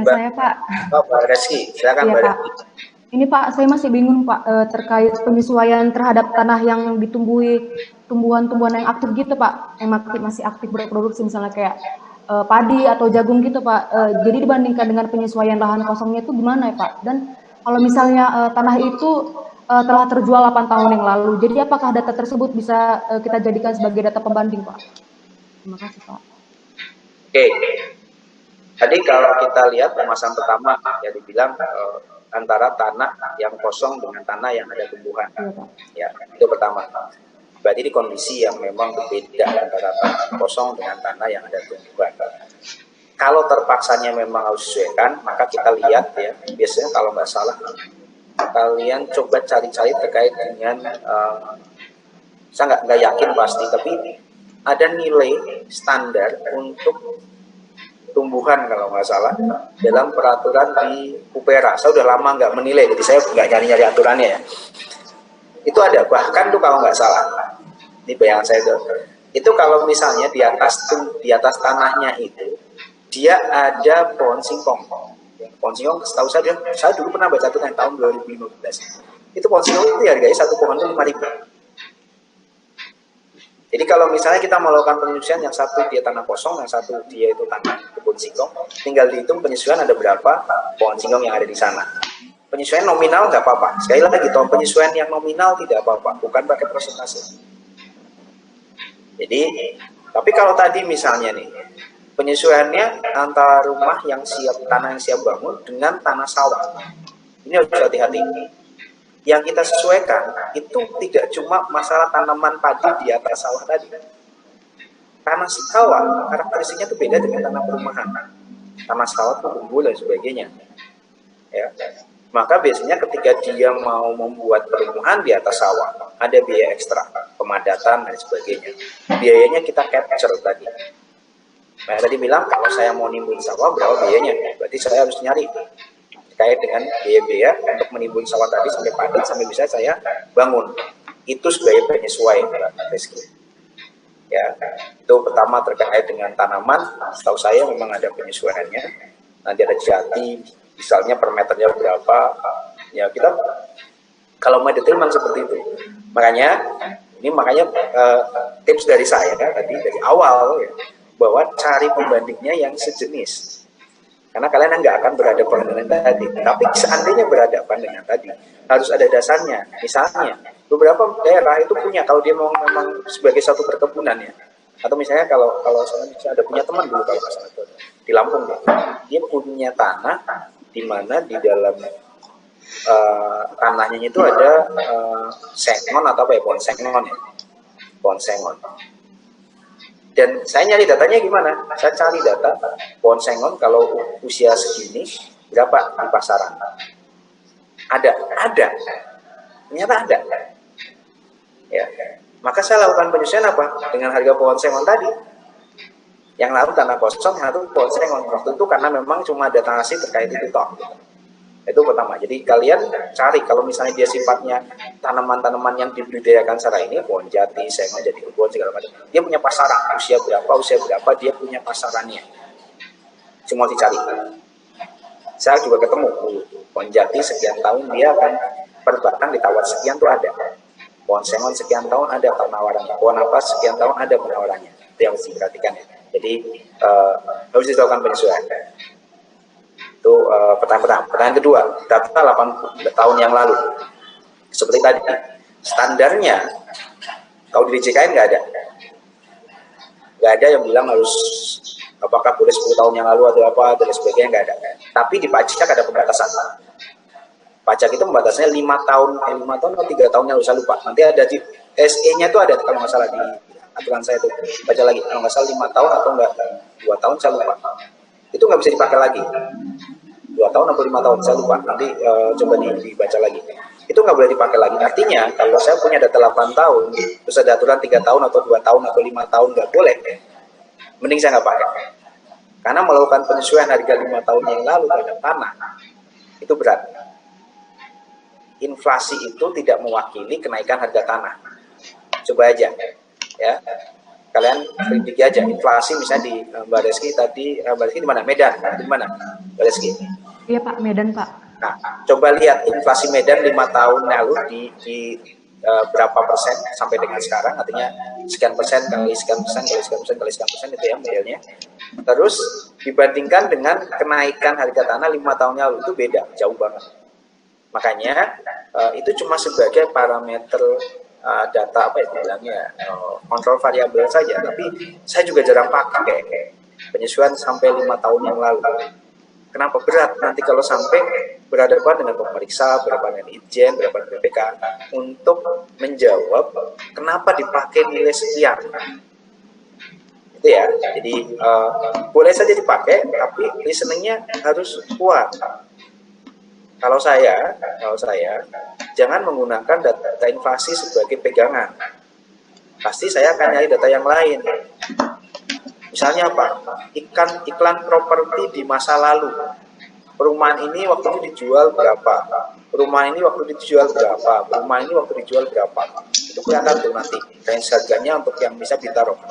Saya Pak. Mbak Reski, silakan Iya Mbak Pak. Reski. Ini Pak, saya masih bingung Pak terkait penyesuaian terhadap tanah yang ditumbuhi tumbuhan-tumbuhan yang aktif gitu Pak, yang masih aktif berproduksi misalnya kayak padi atau jagung gitu Pak. Jadi dibandingkan dengan penyesuaian lahan kosongnya itu gimana ya Pak? Dan kalau misalnya tanah itu telah terjual 8 tahun yang lalu, jadi apakah data tersebut bisa kita jadikan sebagai data pembanding Pak? Terima kasih Pak. Oke. Tadi kalau kita lihat permasalahan pertama ya dibilang antara tanah yang kosong dengan tanah yang ada tumbuhan. Ya, itu pertama. Berarti di kondisi yang memang berbeda antara tanah kosong dengan tanah yang ada tumbuhan. Kalau terpaksanya memang harus disesuaikan, maka kita lihat ya, biasanya kalau nggak salah, kalian coba cari-cari terkait dengan, saya nggak yakin pasti, tapi ada nilai standar untuk tumbuhan kalau nggak salah dalam peraturan di UPERA. Saya udah lama nggak menilai, jadi saya nggak nyari-nyari aturannya ya. Itu ada, bahkan tuh kalau nggak salah, ini bayangan saya itu kalau misalnya di atas tanahnya itu dia ada pohon singkong. Pohon singkong setahu saya dulu pernah baca aturan tahun 2015. Itu pohon singkong itu harganya satu pohon itu 5.000. Jadi kalau misalnya kita melakukan penyesuaian, yang satu dia tanah kosong, yang satu dia itu tanah kebun singkong, tinggal dihitung penyesuaian ada berapa pohon singkong yang ada di sana. Penyesuaian nominal nggak apa-apa. Sekali lagi, penyesuaian yang nominal tidak apa-apa, bukan pakai persentase. Jadi, tapi kalau tadi misalnya nih, penyesuaiannya antara rumah yang siap, tanah yang siap bangun dengan tanah sawah. Ini harus hati-hati. Yang kita sesuaikan itu tidak cuma masalah tanaman padi di atas sawah tadi. Tanah sawah karakteristiknya itu beda dengan tanah perumahan. Tanah sawah itu bumbu dan sebagainya. Ya. Maka biasanya ketika dia mau membuat perumahan di atas sawah, ada biaya ekstra, pemadatan dan sebagainya. Biayanya kita capture tadi. Nah, tadi bilang kalau saya mau nimbun sawah berapa biayanya? Berarti saya harus nyari terkait dengan biaya-biaya untuk menimbun sawah tadi sampai padat sampai bisa saya bangun. Itu sebagai penyesuaian, Rizky. Ya, itu pertama terkait dengan tanaman. Setahu saya memang ada penyesuaiannya. Nanti ada jati, misalnya per meternya berapa. Ya kita Kalau mau detail memang seperti itu. Makanya tips dari saya tadi dari awal ya, bahwa cari pembandingnya yang sejenis. Karena kalian nggak akan berhadapan dengan tadi. Tapi seandainya berhadapan dengan tadi, harus ada dasarnya. Misalnya, beberapa daerah itu punya, kalau dia mau memang sebagai satu perkebunan ya, atau misalnya kalau saya ada punya teman dulu kalau masalah itu di Lampung dia punya tanah di mana di dalam tanahnya itu ada sengon atau apa ya, pohon sengon ya, pohon sengon. Dan saya nyari datanya gimana? Saya cari data pohon sengon kalau usia segini berapa di pasaran. Ada. Ternyata ada. Ya. Maka saya lakukan penyesuaian apa? Dengan harga pohon sengon tadi. Yang lalu tanah kosong, yang lalu pohon sengon. Waktu itu karena memang cuma ada transaksi terkait itu toh. Itu pertama. Jadi kalian cari kalau misalnya dia sifatnya tanaman-tanaman yang dibudidayakan secara ini, pohon jati, sengon, jati kebun segala macam. Dia punya pasaran, usia berapa dia punya pasarannya. Semua dicari. Saya juga ketemu pohon jati sekian tahun dia akan per batang ditawar sekian tuh ada. Pohon sengon sekian tahun ada penawarannya. Pohon apa sekian tahun ada penawarannya. Itu yang harus diperhatikan ya. Jadi harus dilakukan penyesuaian. Itu pertanyaan pertama. Pertanyaan kedua, data 80 tahun yang lalu. Seperti tadi, standarnya kalau di DJKN nggak ada. Nggak ada yang bilang harus apakah boleh 10 tahun yang lalu atau apa, dan sebagainya, nggak ada. Tapi di pajak ada pembatasan. Pajak itu pembatasannya 5 tahun atau 3 tahun yang saya lupa. Nanti ada di SE-nya itu ada kalau nggak salah di aturan saya itu. Baca lagi, kalau nggak salah 5 tahun atau enggak 2 tahun saya lupa. Itu nggak bisa dipakai lagi. 2 tahun atau 5 tahun saya lupa. Nanti coba dibaca lagi. Itu nggak boleh dipakai lagi. Artinya kalau saya punya data 8 tahun, terus ada aturan 3 tahun atau 2 tahun atau 5 tahun nggak boleh, mending saya nggak pakai. Karena melakukan penyesuaian harga 5 tahun yang lalu terhadap tanah itu berat. Inflasi itu tidak mewakili kenaikan harga tanah. Coba aja, ya. Kalian selidiki aja inflasi misalnya di Mbak Reski tadi, Mbak Reski di mana? Medan, di mana? Mbak Reski? Iya Pak, Medan Pak. Nah, coba lihat inflasi Medan 5 tahun lalu di berapa persen sampai dengan sekarang, artinya sekian persen kali sekian persen kali sekian persen kali sekian persen itu ya modelnya. Terus dibandingkan dengan kenaikan harga tanah 5 tahun lalu itu beda, jauh banget. Makanya itu cuma sebagai parameter data apa ya bilangnya kontrol variabel saja, tapi saya juga jarang pakai penyesuaian sampai 5 tahun yang lalu. Kenapa berat nanti kalau sampai berhadapan dengan pemeriksa, berhadapan dengan Itjen, berhadapan dengan BPK untuk menjawab kenapa dipakai nilai sekian. Itu ya, jadi boleh saja dipakai, tapi listeningnya harus kuat. Kalau saya jangan menggunakan data inflasi sebagai pegangan. Pasti saya akan nyari data yang lain. Misalnya apa? Iklan properti di masa lalu. Perumahan ini waktu itu dijual berapa? Perumahan ini waktu itu dijual berapa? Perumahan ini waktu dijual berapa? Itu kelihatan tuh nanti range harganya untuk yang bisa Bintaro.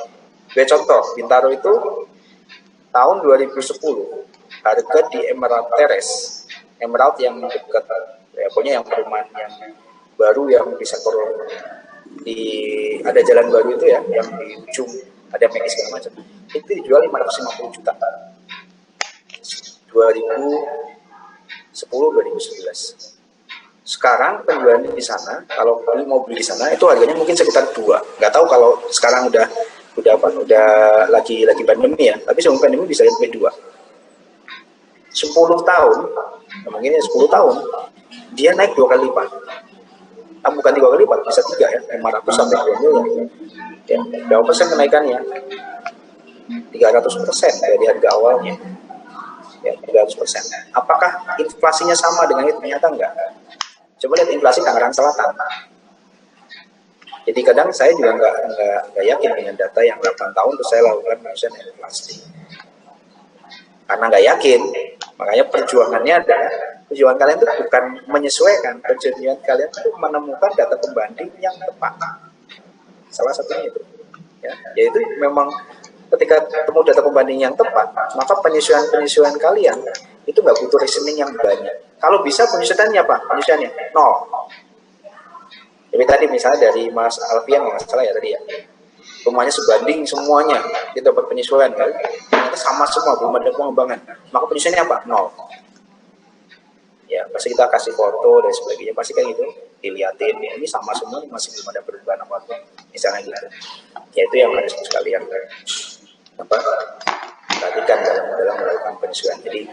Contoh, Bintaro itu tahun 2010 harga di Emerald Terrace. Emerald yang dekat, ya, pokoknya yang perumahan yang baru yang di sektor ada jalan baru itu ya, yang di ujung ada Megis segala macam. Itu dijual 550 juta. 2010-2011. Sekarang penjualannya di sana, kalau mau beli di sana itu harganya mungkin sekitar 2. Nggak tahu kalau sekarang udah lagi pandemi ya, tapi sebelum pandemi bisa sampai 2. 10 tahun, mungkin 10 tahun, dia naik 2 kali lipat. Bukan 3 kali lipat, bisa 3 ya, 500 sampai 2 miliar. Ya, berapa persen kenaikannya? 300% dari harga awalnya. Ya, 300%. Apakah inflasinya sama dengan itu? Ternyata enggak. Coba lihat inflasi Tangerang Selatan. Jadi kadang saya juga nggak yakin dengan data yang 8 tahun terus saya lakukan penyesuaian inflasi. Karena nggak yakin, makanya perjuangannya adalah perjuangan kalian itu bukan menyesuaikan, perjuangan kalian itu menemukan data pembanding yang tepat. Salah satunya itu, ya, yaitu memang ketika ketemu data pembanding yang tepat, maka penyesuaian kalian itu nggak butuh reasoning yang banyak. Kalau bisa penyesuaiannya apa? Penyesuaiannya 0. Jadi tadi misalnya dari Mas Alfian nggak salah ya tadi ya, rumahnya sebanding semuanya, dia dapat penyesuaian kan, ternyata sama semua, belum ada pengembangan, maka penyesuaiannya apa? 0. Ya pasti kita kasih foto dan sebagainya, pasti kan gitu, dilihatin ya, ini sama semua, masih belum ada perubahan apa-apa, misalnya gitu. Ya itu yang harus sekalian perhatikan dalam melakukan penyesuaian. Jadi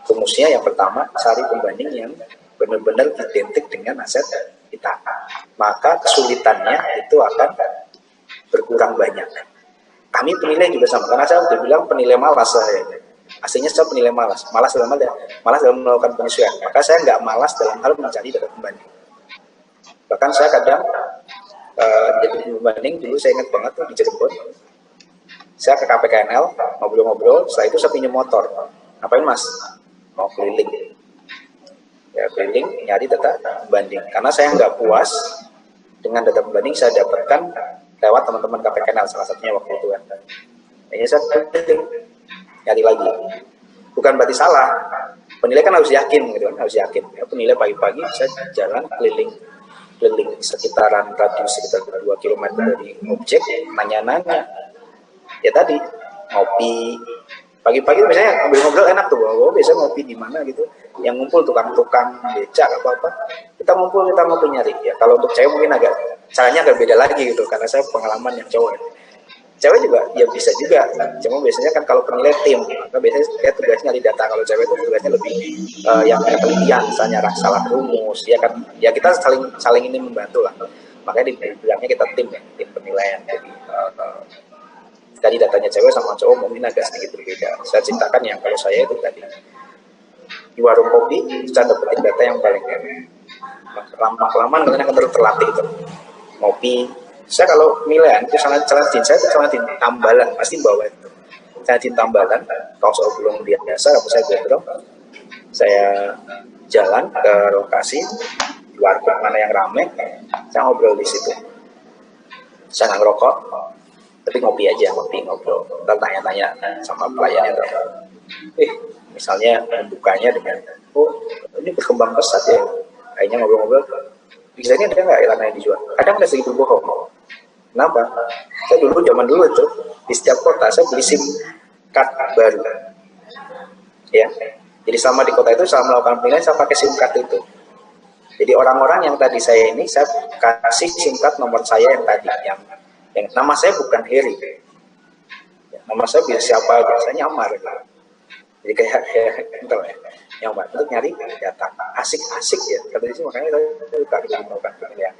rumusnya yang pertama, cari pembanding yang benar-benar identik dengan aset kita, maka kesulitannya itu akan berkurang banyak. Kami penilai juga sama, karena saya sudah bilang penilai malas saya. Aslinya saya penilai malas dalam melakukan penyesuaian. Maka saya nggak malas dalam hal mencari data pembanding. Bahkan saya kadang jadi pembanding dulu, saya ingat banget tuh di Cirebon. Saya ke KPKNL ngobrol-ngobrol, setelah itu saya pinjam motor. Ngapain Mas? Mau keliling. Ya keliling nyari data pembanding. Karena saya nggak puas dengan data pembanding saya dapatkan lewat teman-teman KPKNL, salah satunya waktu itu kan. Ini saya keliling nyari lagi. Bukan berarti salah. Penilai kan harus yakin gitu kan, harus yakin. Ya, penilai pagi-pagi saya jalan keliling sekitaran radius sekitar 2 km dari objek, nanya-nanya. Ya tadi ngopi pagi-pagi misalnya ngobrol-ngobrol enak tuh, biasa ngopi di mana gitu, yang ngumpul tukang-tukang becak apa-apa, kita ngumpul, kita ngopi nyari. Ya kalau untuk cewek mungkin agak caranya agak beda lagi gitu, karena saya pengalaman yang cowok. Cewek juga ya bisa juga, cuma biasanya kan kalau penilai tim, maka biasanya dia tugasnya nyari data. Kalau cewek itu tugasnya lebih yang penelitian, misalnya salah rumus, ya kan, ya kita saling ini membantu lah. Makanya dibilangnya kita tim ya, tim penilaian. Jadi tadi datanya cewek sama cowok mungkin agak sedikit berbeda. Saya ceritakan yang kalau saya itu tadi di warung kopi saya dapetin data yang paling enak. Lama-kelamaan kalian akan terlatih itu ngopi. Saya kalau penilaian itu celana jeans, saya itu celana jeans tambalan pasti bawa itu. Celana jeans tambalan, kaos oblong biasa, apa saya gondrong. Saya jalan ke lokasi warung mana yang ramai, saya ngobrol di situ. Saya nggak ngerokok, tapi ngopi aja, ngobrol. Ntar tanya-tanya sama pelayan itu. Misalnya membukanya dengan, ini berkembang pesat ya. Kayaknya ngobrol-ngobrol, bisa ini ada nggak ilana yang dijual? Kadang ada sedikit bohong. Kenapa? Saya zaman dulu itu, di setiap kota saya beli SIM card baru. Ya, jadi selama di kota itu, selama melakukan penilaian, saya pakai SIM card itu. Jadi orang-orang yang tadi saya ini, saya kasih SIM card nomor saya yang tadi, yang nama saya bukan Heri, nama saya biasa siapa aja, saya nyamar. Jadi kayak entah ya, nyamar untuk nyari data, asik ya. Kata sih makanya saya suka melakukan penilaian.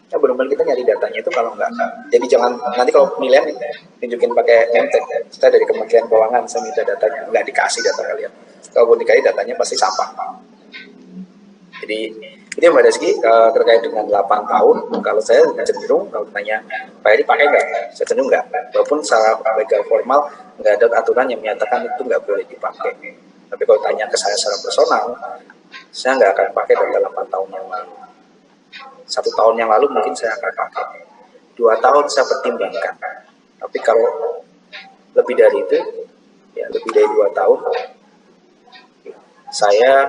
Ya benar-benar kita nyari datanya itu kalau enggak. Jadi jangan nanti kalau penilaian tunjukin pakai nemtek, kita dari Kementerian Keuangan saya minta datanya, enggak dikasih data kalian. Kalau dikasih datanya pasti sampah. Jadi itu Mbak Deski terkait dengan 8 tahun, kalau saya cenderung kalau tanya Pak Edi pakai nggak? Saya cenderung nggak. Walaupun secara legal formal nggak ada aturan yang menyatakan itu nggak boleh dipakai. Tapi kalau tanya ke saya secara personal, saya nggak akan pakai dari 8 tahun yang lalu. 1 tahun yang lalu mungkin saya akan pakai. 2 tahun saya pertimbangkan. Tapi kalau lebih dari itu, ya lebih dari 2 tahun, saya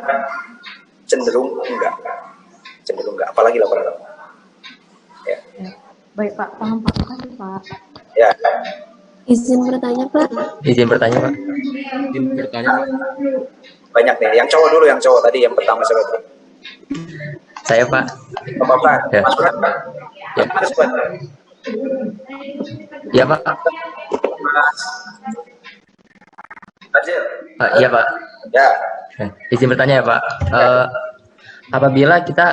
cenderung enggak, apalagi laporan. Ya. Baik Pak, paham Pak, makasih Pak. Ya. Izin bertanya Pak. Banyak nih, yang cowok dulu, yang cowok tadi yang pertama saya tuh. Saya Pak. Bapak, Ya. Mas Bro. Ya. Mas Bro. Ya Pak. Fadil. Iya Pak. Ya. Izin bertanya ya Pak. Apabila kita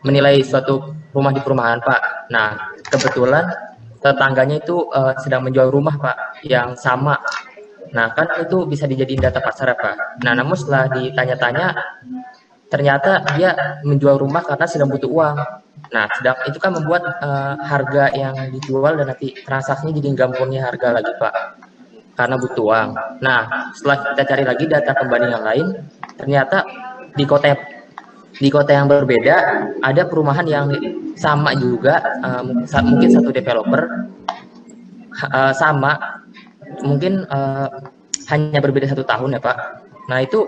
menilai suatu rumah di perumahan Pak, nah kebetulan tetangganya itu sedang menjual rumah Pak yang sama. Nah kan itu bisa dijadiin data pasar ya Pak. Nah namun setelah ditanya-tanya ternyata dia menjual rumah karena sedang butuh uang. Nah sedang itu kan membuat harga yang dijual dan nanti transaksinya jadi nggak mempunyai harga lagi Pak, karena butuh uang. Nah, setelah kita cari lagi data pembanding yang lain, ternyata di kota yang berbeda ada perumahan yang sama juga, mungkin satu developer sama, mungkin hanya berbeda 1 tahun ya Pak. Nah itu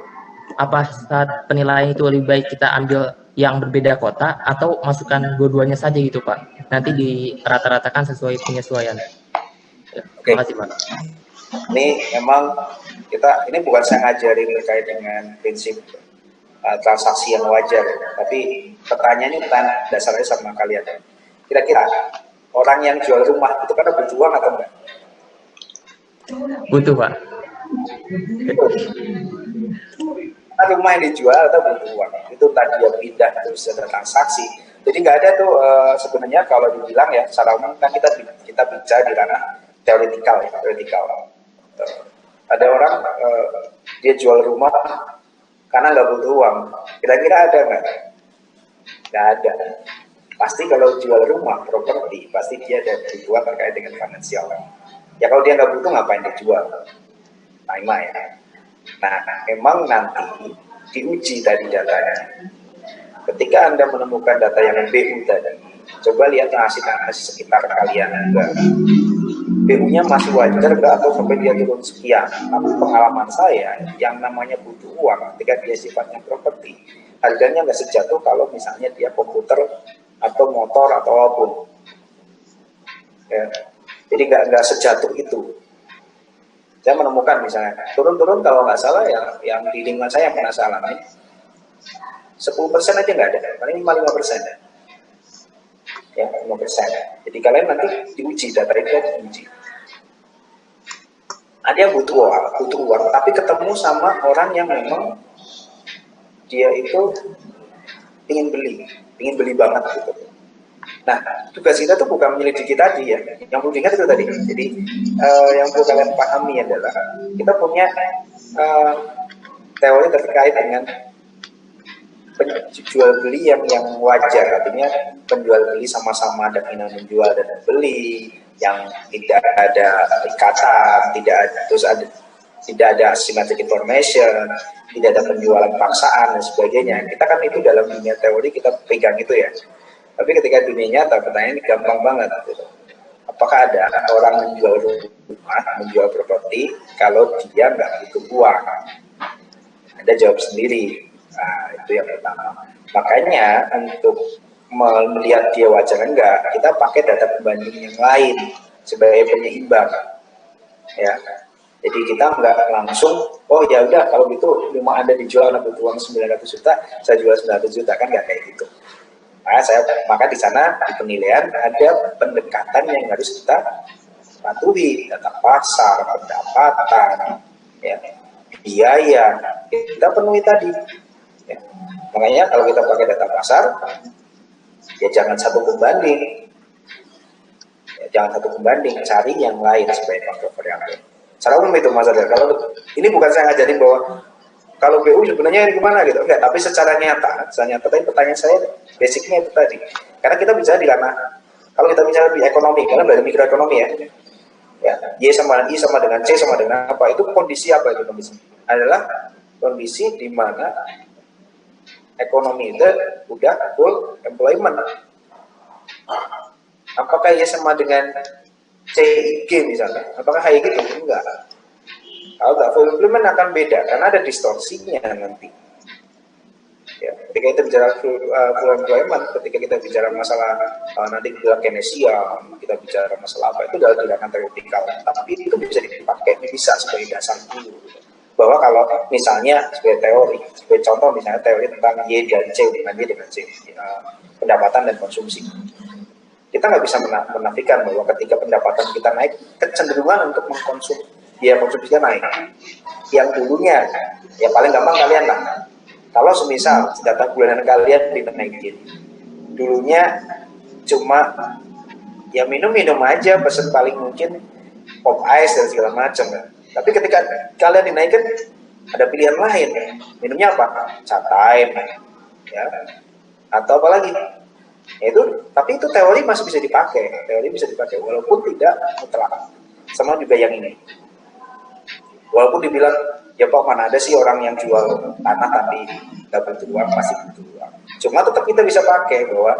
apa saat penilaian itu lebih baik kita ambil yang berbeda kota atau masukkan dua-duanya saja gitu Pak. Nanti dirata-ratakan sesuai penyesuaian. Ya, Oke. terima kasih Pak. Ini memang ini bukan saya ngajarin terkait dengan prinsip transaksi yang wajar, tapi pertanyaannya dasarnya sama kalian. Kira-kira orang yang jual rumah itu kan butuh uang atau enggak? Butuh Pak. Rumah yang dijual atau butuh uang, itu tadi dia pindah terus ada transaksi. Jadi nggak ada tuh sebenarnya kalau dibilang ya secara umum kan kita bicara di ranah teoretikal. Ada orang dia jual rumah karena nggak butuh uang. Kira-kira ada nggak? Nggak ada. Pasti kalau jual rumah, properti, pasti dia ada kebutuhan terkait dengan finansial. Ya kalau dia nggak butuh, ngapain dijual? Nah, ya. Nah, memang nanti diuji tadi datanya. Ketika Anda menemukan data yang BU tadi, coba lihat nasi sekitar kalian enggak. BU-nya masih wajar enggak atau sampai dia turun sekian. Tapi pengalaman saya, yang namanya butuh uang ketika dia sifatnya properti, harganya nggak sejatuh kalau misalnya dia komputer atau motor atau apapun. Ya. Jadi nggak sejatuh itu. Saya menemukan misalnya turun-turun kalau nggak salah yang di lingkungan saya yang pernah saya alami 10% aja nggak ada, paling 5%. Ya 5%. Jadi kalian nanti diuji data itu diuji. Ada yang butuh uang, tapi ketemu sama orang yang memang dia itu ingin beli banget gitu. Nah, tugas kita tuh bukan menyelidiki tadi ya, yang perlu diingat itu tadi. Jadi yang perlu kalian pahami adalah kita punya teori terkait dengan penjual beli yang wajar, artinya penjual beli sama-sama ada keinginan menjual dan beli, yang tidak ada ikatan, tidak ada asymmetric information, tidak ada penjualan paksaan dan sebagainya. Kita kan itu dalam dunia teori kita pegang itu ya. Tapi ketika dunia nyata pertanyaan ini gampang banget. Gitu. Apakah ada orang menjual rumah, menjual properti kalau dia nggak butuh uang? Anda jawab sendiri. Nah, itu yang pertama. Makanya untuk melihat dia wajar enggak, kita pakai data pembanding yang lain sebagai penyeimbang. Ya. Jadi kita nggak langsung, oh ya udah kalau gitu rumah Anda dijual Anda butuh uang 900 juta, saya jual 900 juta, kan nggak kayak gitu. Nah, maka di sana di penilaian ada pendekatan yang harus kita patuhi, data pasar, pendapatan, ya, biaya, kita penuhi tadi. Ya. Makanya kalau kita pakai data pasar, ya jangan satu pembanding, cari yang lain sebagai faktor variabel. Secara umum itu Mas Adel. Kalau ini bukan saya ngajarin bahwa kalau BU sebenarnya ini gimana gitu, enggak. Tapi secara nyata tadi pertanyaan saya basicnya itu tadi. Karena kita bicara di ranah, kalau kita bicara di ekonomi, karena dari mikroekonomi ya, Y sama I sama dengan C sama dengan apa, itu kondisi apa itu kondisi? Adalah kondisi di mana ekonomi itu udah full employment. Apakah Y sama dengan CIG misalnya? Apakah HIG itu? Enggak. Kalau nggak full employment akan beda karena ada distorsinya nanti. Ya, ketika kita bicara full employment, ketika kita bicara masalah nanti bilang kinesia, kita bicara masalah apa itu adalah tindakan teoretikal. Tapi itu bisa dipakai, bisa sebagai dasar dulu. Bahwa kalau misalnya sebagai teori, sebagai contoh misalnya teori tentang Y dan C, dengan Y dengan C, pendapatan dan konsumsi. Kita nggak bisa menafikan bahwa ketika pendapatan kita naik, kecenderungan untuk mengkonsumsi, biaya konsumsinya naik. Yang dulunya, ya paling gampang kalian lah. Kalau semisal data bulanan kalian dinaikin, dulunya cuma ya minum aja, pesen paling mungkin pop ice dan segala macam. Tapi ketika kalian dinaikkan, ada pilihan lain. Minumnya apa? Chat time, ya, atau apa lagi? Itu, tapi itu teori masih bisa dipakai, walaupun tidak mutlak. Sama juga yang ini. Walaupun dibilang, ya Pak mana ada sih orang yang jual tanah tapi nggak butuh uang, masih butuh uang. Cuma tetap kita bisa pakai bahwa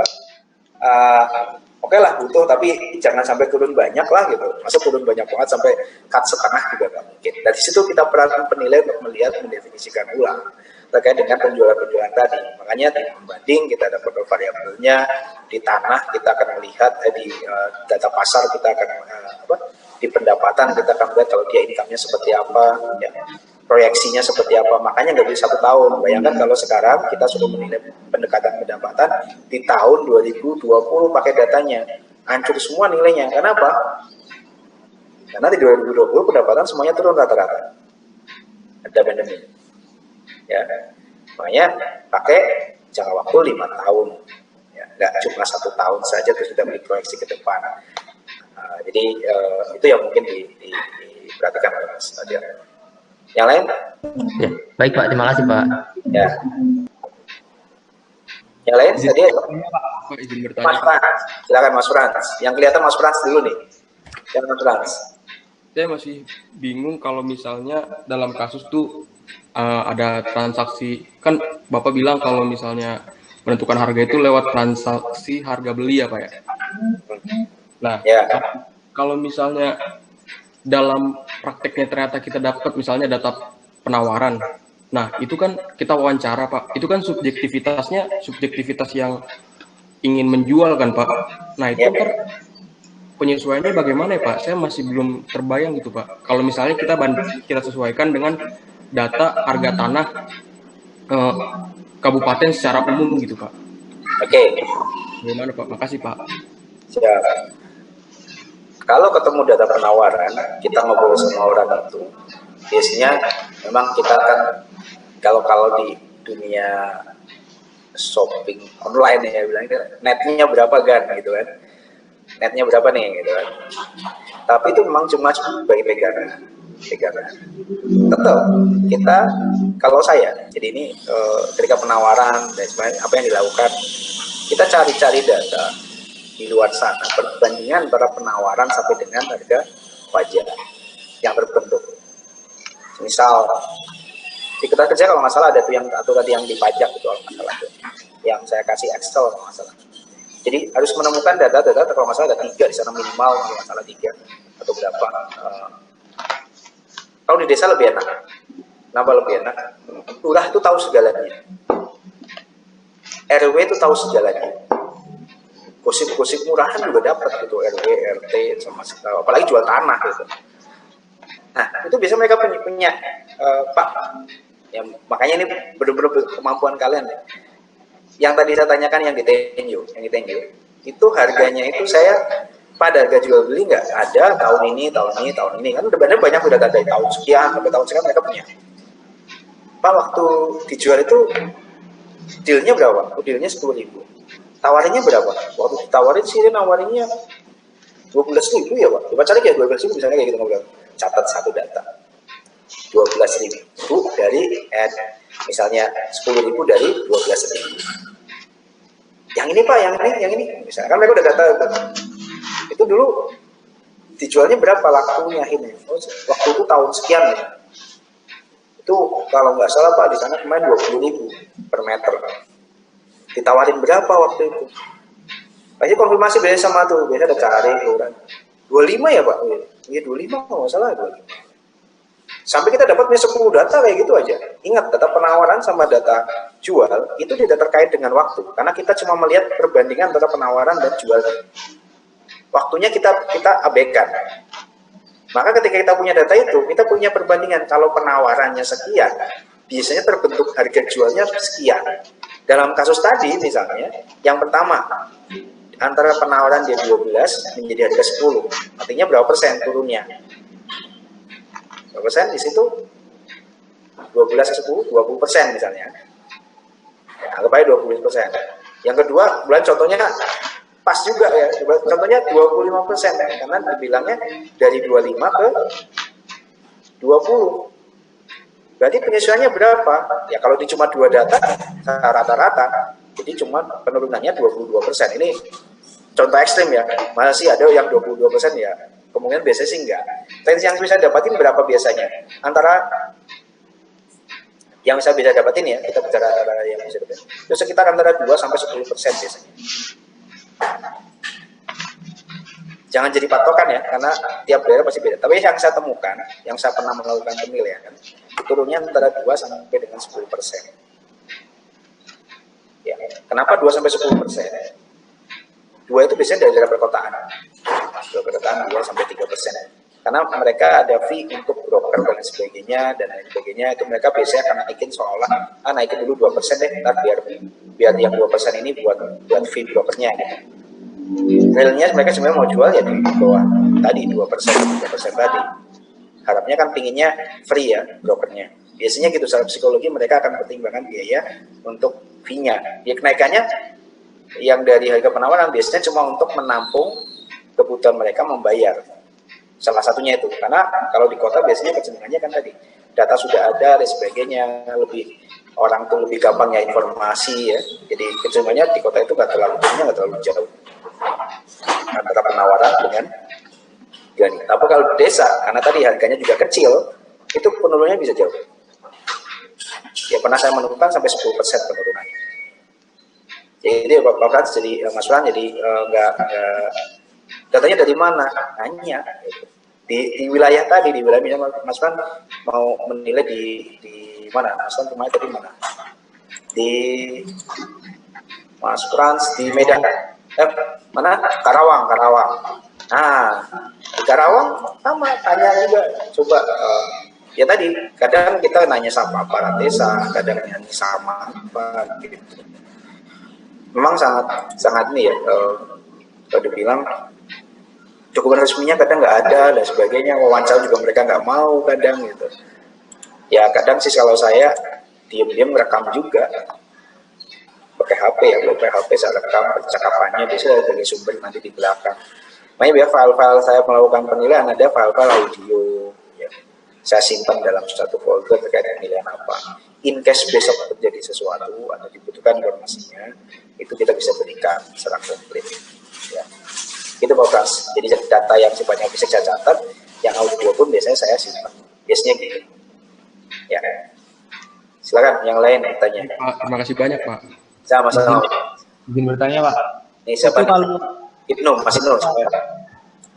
oke lah butuh, tapi jangan sampai turun banyak lah gitu. Masa turun banyak banget sampai cut setengah juga nggak mungkin. Dari situ kita peran penilai untuk melihat, mendefinisikan ulang. terkait dengan penjualan-penjualan tadi. Makanya di pembanding kita ada variabelnya, di tanah kita akan melihat, di data pasar kita akan di pendapatan kita akan melihat kalau dia income-nya seperti apa, ya, proyeksinya seperti apa. Makanya nggak bisa 1 tahun. Bayangkan kalau sekarang kita sudah menilai pendekatan pendapatan di tahun 2020 pakai datanya, hancur semua nilainya. Kenapa? Karena di 2020 pendapatan semuanya turun rata-rata. Ada pandemi. Ya, makanya pakai jangka waktu 5 tahun. Ya, nggak cuma 1 tahun saja terus sudah proyeksi ke depan. Jadi itu yang mungkin diperhatikan oleh Mas Nadia. Yang lain? Ya, baik Pak, terima kasih Pak. Ya. Yang lain tadi Pak, izin bertanya. Mas Frans, silakan Mas Frans. Yang kelihatan Mas Frans dulu nih. Yang Mas Frans. Saya masih bingung kalau misalnya dalam kasus tuh ada transaksi, kan Bapak bilang kalau misalnya menentukan harga itu lewat transaksi harga beli ya Pak ya. Nah, Ya. kalau misalnya dalam prakteknya ternyata kita dapat misalnya data penawaran, nah itu kan kita wawancara Pak, itu kan subjektivitasnya subjektivitas yang ingin menjual kan Pak. Nah itu kan penyesuaiannya bagaimana ya Pak? Saya masih belum terbayang gitu Pak. Kalau misalnya kita sesuaikan dengan data harga tanah kabupaten secara umum gitu Pak. Oke. Bagaimana Pak? Makasih Pak. Siap. Kalau ketemu data penawaran, kita ngobrol sama orang itu, biasanya memang kita kan kalau di dunia shopping online ya bilang netnya berapa kan gitu kan, netnya berapa nih gitu kan. Tapi itu memang cuma bagi pegangan. Tetap kita, kalau saya, jadi ini ketika penawaran dan sebagainya, apa yang dilakukan, kita cari-cari data di luar sana, perbandingan antara penawaran sampai dengan harga wajar yang terbentuk. Misal di Kertas Kerja kalau nggak salah ada tuh yang atau tadi yang dipajak itu kalau nggak salah tuh, yang saya kasih Excel kalau nggak salah. Jadi harus menemukan data-data kalau nggak salah ada 3 di sana minimal, kalau nggak salah 3 atau berapa. Kalau di desa lebih enak. Kenapa lebih enak? Lurah itu tahu segalanya. RW itu tahu segalanya. Gosip-gosip murahan juga dapat gitu, RW, RT, sama sekali. Apalagi jual tanah gitu. Nah, itu biasa mereka punya Pak, ya, makanya ini benar-benar kemampuan kalian ya. Yang tadi saya tanyakan yang di Tenjo, itu harganya itu saya pada harga jual beli nggak ada tahun ini kan udah banyak udah dari tahun sekian sampai tahun sekian mereka punya. Pak, waktu dijual itu dealnya berapa? Dealnya 10.000. Tawarinnya berapa? Waktu ditawarin sih dia nawarinnya 12.000 ya Pak. Coba cari kayak 12.000 misalnya kayak gitu ngobrol. Catat satu data. 12.000 dari misalnya 10.000 dari 12.000. Yang ini Pak, yang ini. Misalkan mereka udah data itu dulu dijualnya berapa lakunya ini? Waktu itu tahun sekian ya. Itu kalau nggak salah Pak di sana kemarin 20.000 per meter. Ditawarin berapa waktu itu? Pasti konfirmasi biasa sama tuh, biasa ada cari orang. 25 ya Pak? Iya 25 kalau nggak salah 25. Sampai kita dapat 10 data kayak gitu aja. Ingat, data penawaran sama data jual itu tidak terkait dengan waktu. Karena kita cuma melihat perbandingan antara penawaran dan jual. Waktunya kita abaikan. Maka ketika kita punya data itu, kita punya perbandingan. Kalau penawarannya sekian, biasanya terbentuk harga jualnya sekian. Dalam kasus tadi misalnya, yang pertama, antara penawaran dia 12 menjadi harga 10. Artinya berapa persen turunnya? Berapa persen di situ? 12 ke 10, 20% misalnya. Ya, anggap aja 20%. Yang kedua, bulan contohnya pas juga ya. Contohnya 25%. Karena dibilangnya dari 25 ke 20. Berarti penyesuaiannya berapa? Ya kalau cuma 2 data rata-rata, jadi cuma penurunannya 22%. Ini contoh ekstrim ya. Masih ada yang 22% ya. Kemungkinan biasanya sih enggak. Tapi yang bisa dapatin berapa biasanya? Antara yang saya bisa dapatin ya, kita bicara antara yang bisa dapatin. Itu sekitar antara 2 sampai 10% biasanya. Jangan jadi patokan ya, karena tiap daerah pasti beda. Tapi yang saya temukan, yang saya pernah melakukan penilaian, turunnya antara 2 sampai dengan 10%. Ya, kenapa 2 sampai 10%? 2 itu biasanya dari daerah perkotaan. Daerah perkotaan 2 sampai 3%. Karena mereka ada fee untuk broker dan sebagainya, itu mereka biasanya akan naikin seolah naikin dulu 2% deh, ntar biar yang 2% ini buat fee brokernya gitu. Realnya mereka sebenarnya mau jual ya di bawah tadi 2%, 3% tadi. Harapnya kan pinginnya free ya brokernya. Biasanya gitu, secara psikologi mereka akan pertimbangkan biaya untuk fee-nya. Ya kenaikannya yang dari harga penawaran biasanya cuma untuk menampung kebutuhan mereka membayar. Salah satunya itu, karena kalau di kota biasanya kecenderungannya kan tadi data sudah ada dan sebagainya, orang tuh lebih gampang ya informasi ya. Jadi kecenderungannya di kota itu nggak terlalu jauh antara penawaran dengan gani. Tapi kalau di desa, karena tadi harganya juga kecil, itu penurunannya bisa jauh. Ya pernah saya menemukan sampai 10% penurunannya. Jadi Bapak Frans, jadi Mas Frans, jadi nggak datanya dari mana? Nanya. Di wilayah tadi, di wilayah Mas Frans mau menilai di mana? Mas Frans kemarin tadi mana? Di Mas Frans di Medan. Mana? Karawang. Nah, di Karawang sama tanya juga, coba ya tadi kadang kita nanya sama aparat desa, kadang nanya sama apa gitu. Memang sangat nih ya, kalau dibilang dokumen resminya kadang nggak ada dan sebagainya, wawancara juga mereka nggak mau kadang gitu. Ya kadang sih kalau saya diam-diam merekam juga pakai HP ya, pakai HP saya rekam percakapannya, biasanya dari sumber nanti di belakang. Makanya biar file-file saya melakukan penilaian ada file-file audio, ya. Saya simpan dalam satu folder terkait penilaian apa. In case besok terjadi sesuatu atau dibutuhkan informasinya, itu kita bisa berikan secara komplit. Ya. Itu Pak Frans. Jadi data yang sifatnya bisa saya catat, yang audio pun biasanya saya simpan. Biasanya gitu. Ya. Silakan yang lain tanya. Pak, terima kasih banyak Pak. Sama-sama. Izin bertanya Pak. Iya. Ini siapa? Itu kalau Mas Ibnu.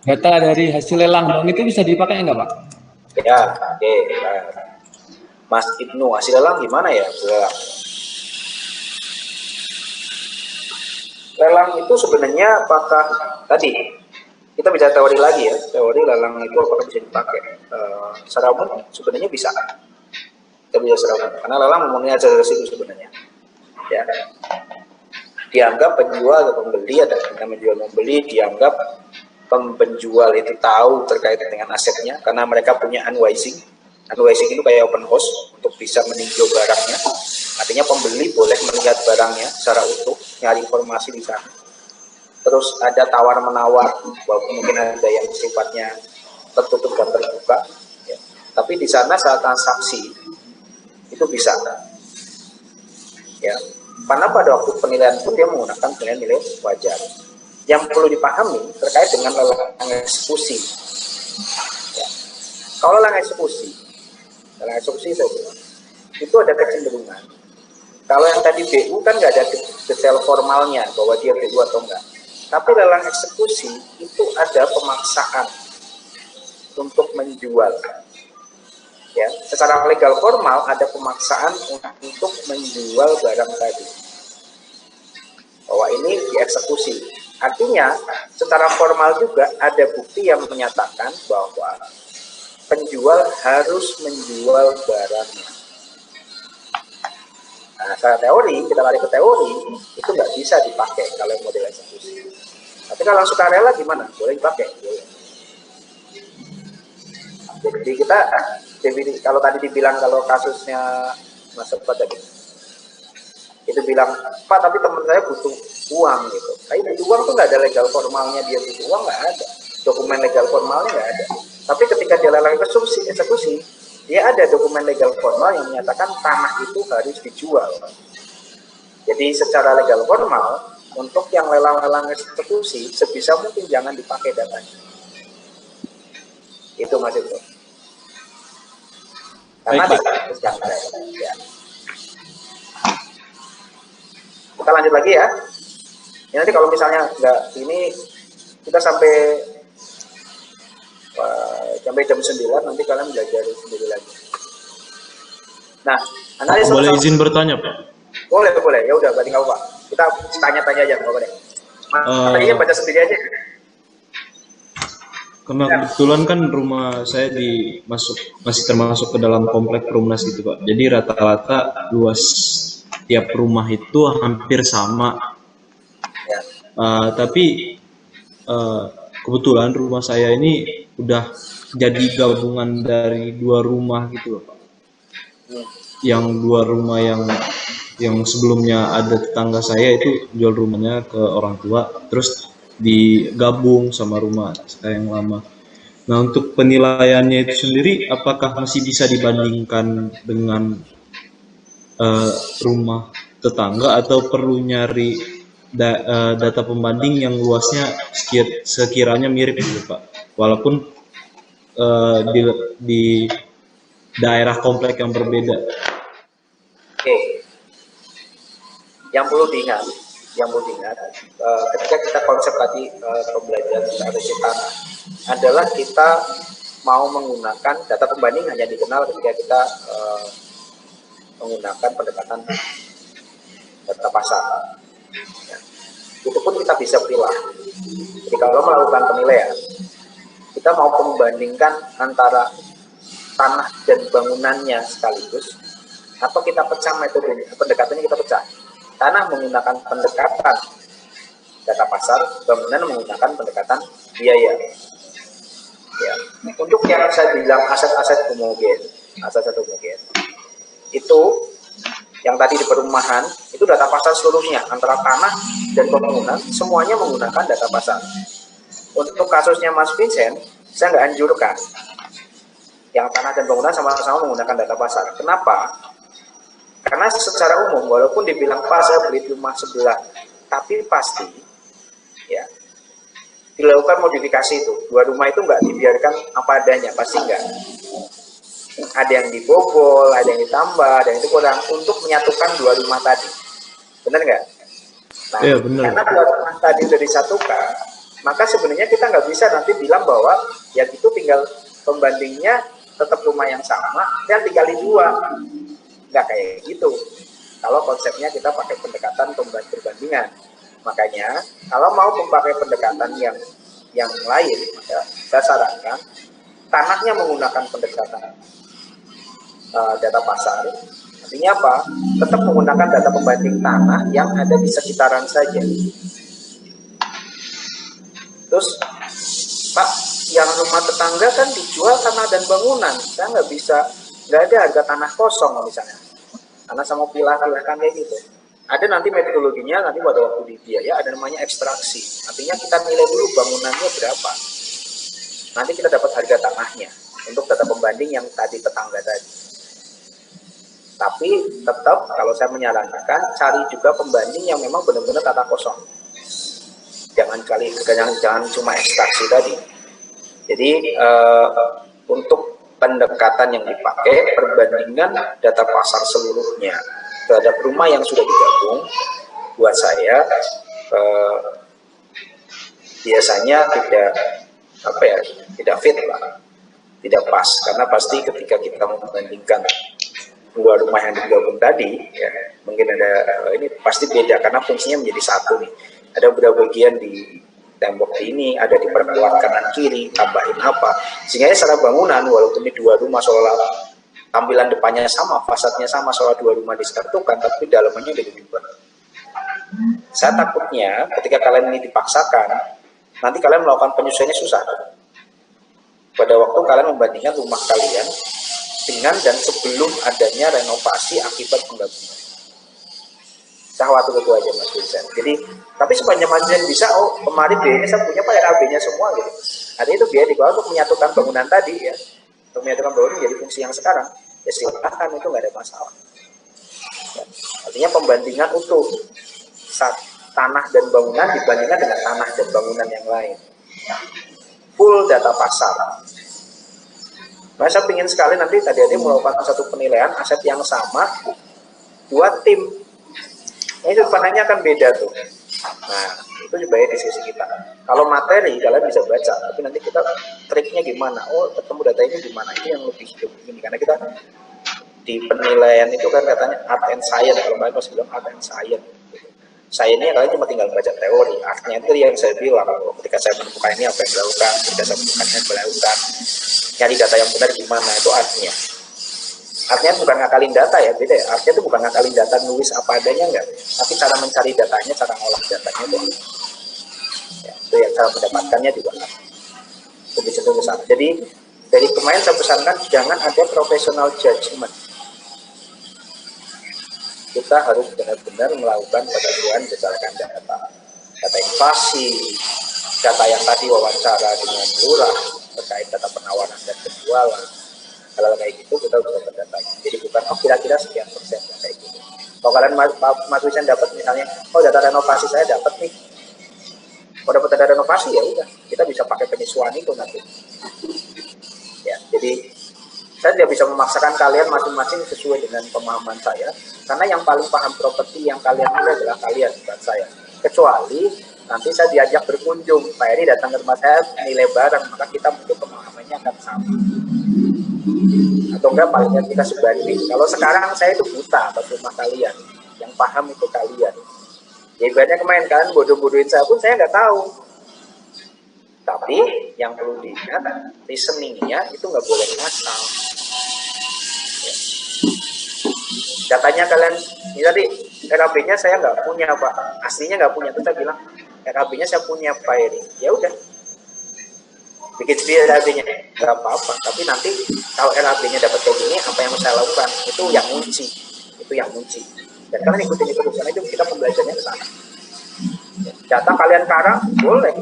data dari hasil lelang dong itu bisa dipakai enggak Pak? Ya, oke. Mas Ibnu, hasil lelang gimana ya? Lelang itu sebenarnya apakah tadi kita bicara teori lagi ya, teori lelang itu apakah bisa dipakai? Secara umum sebenarnya bisa. Kita bisa secara umum, karena lelang memenuhi asas itu sebenarnya. Ya. Dianggap penjual atau pembeli, ada namanya jual membeli, dianggap penjual itu tahu terkait dengan asetnya karena mereka punya unwising. Unwising itu kayak open house untuk bisa meninjau barangnya. Artinya pembeli boleh melihat barangnya secara utuh, nyari informasi di sana. Terus ada tawar-menawar, bahwa mungkin ada yang sifatnya tertutup dan terbuka. Ya. Tapi di sana saat transaksi itu bisa. Ya. Karena pada waktu penilaian pun dia menggunakan penilaian nilai wajar. Yang perlu dipahami terkait dengan lelang eksekusi. Ya. Kalau lelang eksekusi saya bilang, itu ada kecenderungan. Kalau yang tadi BU kan nggak ada detail formalnya bahwa dia BU atau enggak. Tapi lelang eksekusi itu ada pemaksaan untuk menjual. Ya, secara legal formal ada pemaksaan untuk menjual barang tadi. Bahwa ini dieksekusi. Artinya, secara formal juga ada bukti yang menyatakan bahwa penjual harus menjual barangnya. Nah, secara teori, kita lari ke teori, itu nggak bisa dipakai kalau model eksekusi. Tapi kalau sukarela gimana? Boleh dipakai. Boleh. Jadi kita, kalau tadi dibilang kalau kasusnya Mas Sobat tadi, itu bilang, Pak tapi teman saya butuh uang gitu. Tapi butuh uang tuh nggak ada legal formalnya dia butuh uang, nggak ada. Dokumen legal formalnya nggak ada. Tapi ketika dia lelang eksekusi, dia ada dokumen legal formal yang menyatakan tanah itu harus dijual. Jadi secara legal formal, untuk yang lelang-lelang eksekusi, sebisa mungkin jangan dipakai datanya. Itu Mas Ibnu. Karena ya. Kita lanjut lagi ya. Ini nanti kalau misalnya enggak ini kita sampai jam 9 nanti kalian belajar sendiri lagi. Nah, analisa boleh izin bertanya, Pak? Boleh. Ya udah, berarti nggak apa-apa. Kita tanya-tanya aja, nggak apa-apa deh. Materinya baca sendiri aja. Karena kebetulan kan rumah saya masih termasuk ke dalam komplek Perumnas gitu, Pak. Jadi rata-rata luas tiap rumah itu hampir sama. Ya. Tapi kebetulan rumah saya ini udah jadi gabungan dari 2 rumah gitu loh, Pak. Yang 2 rumah yang sebelumnya ada tetangga saya itu jual rumahnya ke orang tua, terus digabung sama rumah saya yang lama. Nah, untuk penilaiannya itu sendiri, apakah masih bisa dibandingkan dengan rumah tetangga atau perlu nyari data pembanding yang luasnya sekiranya mirip gitu, Pak? Walaupun di daerah komplek yang berbeda. Oke. Yang perlu diingat, ketika kita konsep tadi pembelajaran strategi tanah adalah kita mau menggunakan data pembanding hanya dikenal ketika kita menggunakan pendekatan data pasar. Ya. Itu pun kita bisa pilih. Jadi kalau melakukan penilaian, kita mau membandingkan antara tanah dan bangunannya sekaligus, atau kita pecah metodenya, pendekatannya kita pecah. Tanah menggunakan pendekatan data pasar, bangunan menggunakan pendekatan biaya. Ya. Untuk yang saya bilang aset-aset homogen, itu yang tadi di perumahan, itu data pasar seluruhnya, antara tanah dan bangunan, semuanya menggunakan data pasar. Untuk kasusnya Mas Vincent, saya nggak anjurkan yang tanah dan bangunan sama-sama menggunakan data pasar. Kenapa? Karena secara umum, walaupun dibilang Pak saya beli rumah sebelah, tapi pasti ya dilakukan modifikasi itu. 2 rumah itu nggak dibiarkan apa adanya, pasti nggak. Ada yang dibobol, ada yang ditambah, ada yang itu kurang untuk menyatukan 2 rumah tadi. Benar nggak? Nah, ya, benar. Karena 2 rumah tadi sudah disatukan, maka sebenarnya kita nggak bisa nanti bilang bahwa ya itu tinggal pembandingnya tetap rumah yang sama dan dikali 2. Nggak kayak gitu. Kalau konsepnya kita pakai pendekatan perbandingan. Makanya kalau mau memakai pendekatan yang lain, maka saya sarankan tanahnya menggunakan pendekatan data pasar. Artinya apa? Tetap menggunakan data pembanding tanah yang ada di sekitaran saja. Terus, Pak, yang rumah tetangga kan dijual tanah dan bangunan. Saya nggak ada harga tanah kosong misalnya. Karena sama pilah-pilahkan kayak gitu. Ada nanti metodologinya, nanti pada waktu di biaya ada namanya ekstraksi. Artinya kita nilai dulu bangunannya berapa. Nanti kita dapat harga tanahnya untuk data pembanding yang tadi tetangga tadi. Tapi tetap kalau saya menyarankan cari juga pembanding yang memang benar-benar tanah kosong. Jangan cuma ekstraksi tadi. Jadi untuk pendekatan yang dipakai, perbandingan data pasar seluruhnya terhadap rumah yang sudah digabung, buat saya biasanya tidak fit lah, tidak pas, karena pasti ketika kita membandingkan 2 rumah yang digabung tadi, ya mungkin ada ini pasti beda karena fungsinya menjadi satu nih. Ada beberapa bagian di tembok ini, ada diperkuat kanan kiri, tambahin apa, sehingga secara bangunan walaupun ini 2 rumah seolah tampilan depannya sama, fasadnya sama, seolah 2 rumah disatukan, tapi dalamnya udah diubah. Saya takutnya ketika kalian ini dipaksakan, nanti kalian melakukan penyesuaiannya susah. Pada waktu kalian membandingkan rumah kalian dengan dan sebelum adanya renovasi akibat penggabungan. Saya khawatir itu aja Mas Vincent. Jadi, tapi sepanjang Mas Vincent bisa, kemarin biayanya saya punya Pak RAB-nya semua gitu. Artinya itu biaya dikeluarkan untuk menyatukan bangunan tadi ya. Untuk menyatukan bangunan menjadi fungsi yang sekarang. Ya silakan, itu nggak ada masalah. Ya. Artinya pembandingan utuh tanah dan bangunan dibandingkan dengan tanah dan bangunan yang lain. Full data pasar. Nah, saya ingin sekali nanti tadi melakukan satu penilaian aset yang sama 2 tim. Ini sudut pandangnya akan beda tuh. Nah, itu juga ya diskusi kita. Kalau materi kalian bisa baca, tapi nanti kita triknya gimana? Oh, ketemu data ini gimana? Ini yang lebih ini karena kita di penilaian itu kan katanya art and science, kalau kalian pasti bilang art and science. Science-nya kalian cuma tinggal baca teori, artnya itu yang saya bilang, ketika saya menemukan ini apa yang dilakukan, ketika saya menemukannya dilakukan, nyari data yang benar gimana, itu artnya. Artinya bukan ngakalin data ya, beda ya. Artinya itu bukan ngakalin data nulis apa adanya enggak, tapi cara mencari datanya, cara ngolah datanya itu. Ya, itu yang cara mendapatkannya juga. Lebih cenderung ke sana. Jadi dari kemarin saya pesankan jangan ada professional judgment. Kita harus benar-benar melakukan penelitian berdasarkan data inflasi, data yang tadi wawancara dengan lurah terkait data penawaran dan penjualan. Kalau kayak gitu kita bisa berdata. Jadi bukan kira-kira sekian persen kayak gitu. Kalau kalian Mas Wisan dapat misalnya, data renovasi saya dapat nih. Kalau dapat data renovasi ya udah, kita bisa pakai penyesuaian itu nanti. Ya, jadi saya tidak bisa memaksakan kalian masing-masing sesuai dengan pemahaman saya, karena yang paling paham properti yang kalian milih adalah kalian, bukan saya. Kecuali nanti saya diajak berkunjung, Pak Eri datang ke rumah saya nilai bareng, maka kita mungkin pemahamannya akan sama. Atau enggak palingnya kita sebanding. Kalau sekarang saya itu buta atas rumah kalian, yang paham itu kalian. Ya ibaratnya kemarin kalian bodoh-bodohin saya pun saya nggak tahu. Tapi yang perlu diingat, listeningnya itu nggak boleh ngasal. Ya. Datanya kalian, ini tadi RAB-nya saya nggak punya Pak, aslinya nggak punya. Terus saya bilang RAB-nya saya punya Pak Eri. Ya udah, bikin sendiri RAB-nya nggak apa-apa. Tapi nanti kalau RAB-nya dapat kayak gini, apa yang saya lakukan itu yang ngunci, Dan kalian ikutin itu karena itu kita pembelajarannya ke sana. Data kalian karang boleh.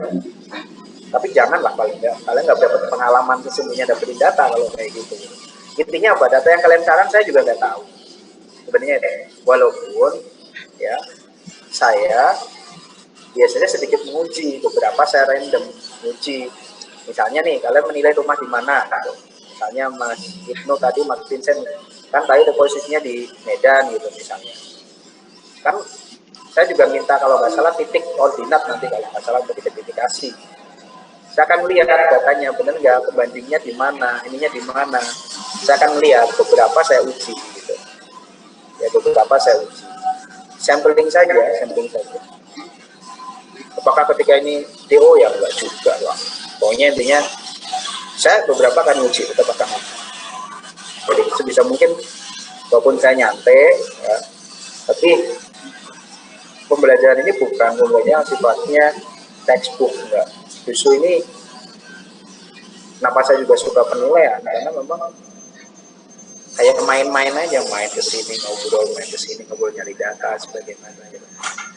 Tapi janganlah paling enggak, kalian nggak dapat pengalaman sesungguhnya dapetin data kalau kayak gitu. Intinya apa? Data yang kalian sekarang saya juga nggak tahu. Sebenarnya itu, walaupun ya saya biasanya sedikit menguji, beberapa saya random menguji. Misalnya nih, kalian menilai rumah di mana? Gitu. Misalnya Mas Ibnu tadi, Mas Vincent, kan tadi posisinya di Medan gitu misalnya. Kan saya juga minta kalau nggak salah titik koordinat nanti kalau nggak salah untuk identifikasi. Saya akan melihat datanya benar nggak, pembandingnya di mana, ininya di mana. Saya akan melihat beberapa saya uji gitu. Ya beberapa saya uji. Sampling saja. Apakah ketika ini DO ya enggak juga lah. Pokoknya intinya saya beberapa akan uji, tetap akan uji. Jadi sebisa mungkin walaupun saya nyantai ya, tapi pembelajaran ini bukan pembelajaran sifatnya textbook enggak. Justru ini kenapa saya juga suka penilaian, karena memang kayak main-main aja, main ke sini ngobrol nyari data sebagaimana gitu.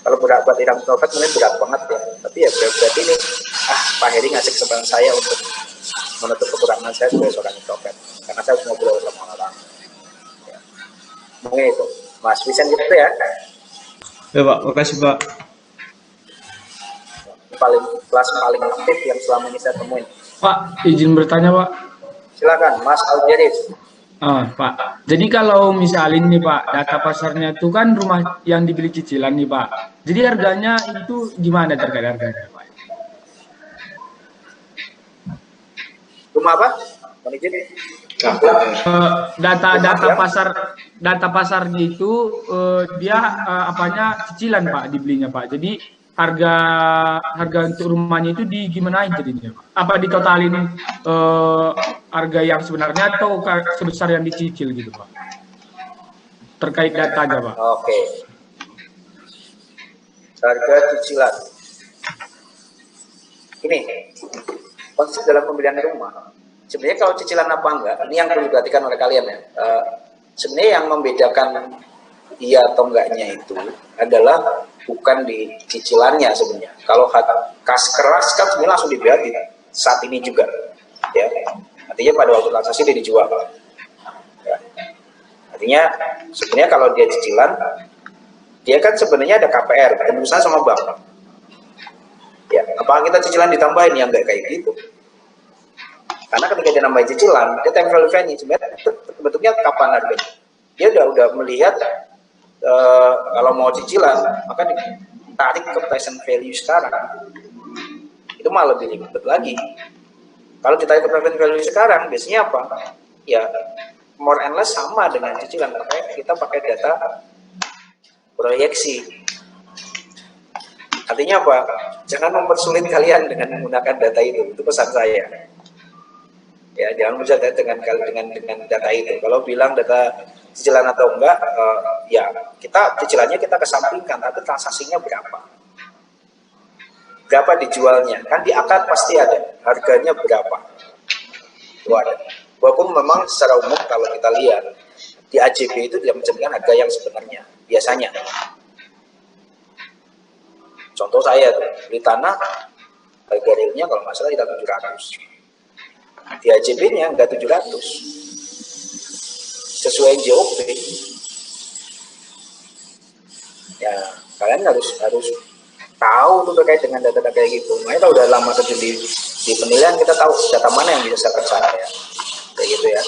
Kalau buat tidak profit mungkin berat banget ya, tapi ya berarti ini Pak Heri ngasih kesempatan saya untuk menutup kekurangan saya sebagai seorang introvert, karena saya harus ngobrol sama orang ya. Mungkin itu Mas Vincent gitu ya. Ya Pak, makasih Pak. Kelas paling aktif yang selama ini saya temuin. Pak, izin bertanya Pak. Silakan Mas Aljeris. Pak, jadi kalau misalin nih Pak, data pasarnya itu kan rumah yang dibeli cicilan nih Pak. Jadi harganya itu gimana terkait harganya Pak? Rumah apa? Data pasarnya itu dia apanya cicilan Pak dibelinya Pak. Jadi harga untuk rumahnya itu gimanain jadinya Pak? Apa ditotalin harga yang sebenarnya atau sebesar yang dicicil gitu Pak? Terkait data aja Pak. Oke. Harga cicilan. Ini konsep dalam pembelian rumah. Sebenarnya kalau cicilan apa enggak, ini yang perlu diperhatikan oleh kalian ya. Sebenarnya yang membedakan iya atau enggaknya itu adalah bukan di cicilannya sebenarnya. Kalau kas keras kan sebenarnya langsung dibayar di saat ini juga, ya. Artinya pada waktu transaksi dia dijual. Ya. Artinya sebenarnya kalau dia cicilan, dia kan sebenarnya ada KPR, penulisan sama bank. Ya, apakah kita cicilan ditambahin? Ya enggak kayak gitu. Karena ketika dia nambahin cicilan, dia time value value sebenarnya bentuknya kapan harganya? Dia udah melihat kalau mau cicilan maka ditarik ke present value sekarang, itu malah lebih ribet lagi. Kalau ditarik ke present value sekarang biasanya apa ya, more and less sama dengan cicilan, makanya kita pakai data proyeksi. Artinya apa? Jangan mempersulit kalian dengan menggunakan data itu pesan saya. Ya, jangan berjalan dengan data itu. Kalau bilang data cicilan atau enggak, ya kita cicilannya kita kesampingkan, tapi transaksinya berapa? Berapa dijualnya? Kan di akad pasti ada, harganya berapa? Itu ada. Walaupun memang secara umum kalau kita lihat di AJB itu tidak mencerminkan harga yang sebenarnya, biasanya. Contoh saya tuh, beli tanah, harga realnya kalau nggak salah kita 700. Di AJB-nya nggak 700. Sesuai JOP. Ya, kalian harus tahu tuh terkait dengan data-data kayak gitu. Makanya kalau udah lama terjun di penilaian, kita tahu data mana yang bisa saya percaya. Kayak gitu ya.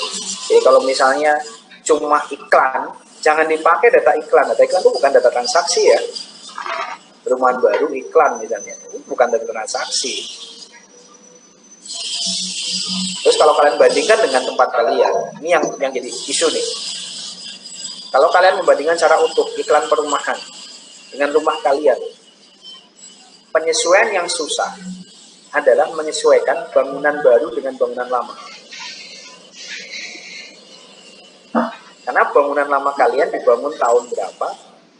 Jadi kalau misalnya cuma iklan, jangan dipakai data iklan. Data iklan itu bukan data transaksi ya. Perumahan baru iklan misalnya, bukan data transaksi. Terus kalau kalian bandingkan dengan tempat kalian, ini yang jadi isu nih. Kalau kalian membandingkan secara utuh iklan perumahan dengan rumah kalian, penyesuaian yang susah adalah menyesuaikan bangunan baru dengan bangunan lama. Karena bangunan lama kalian dibangun tahun berapa,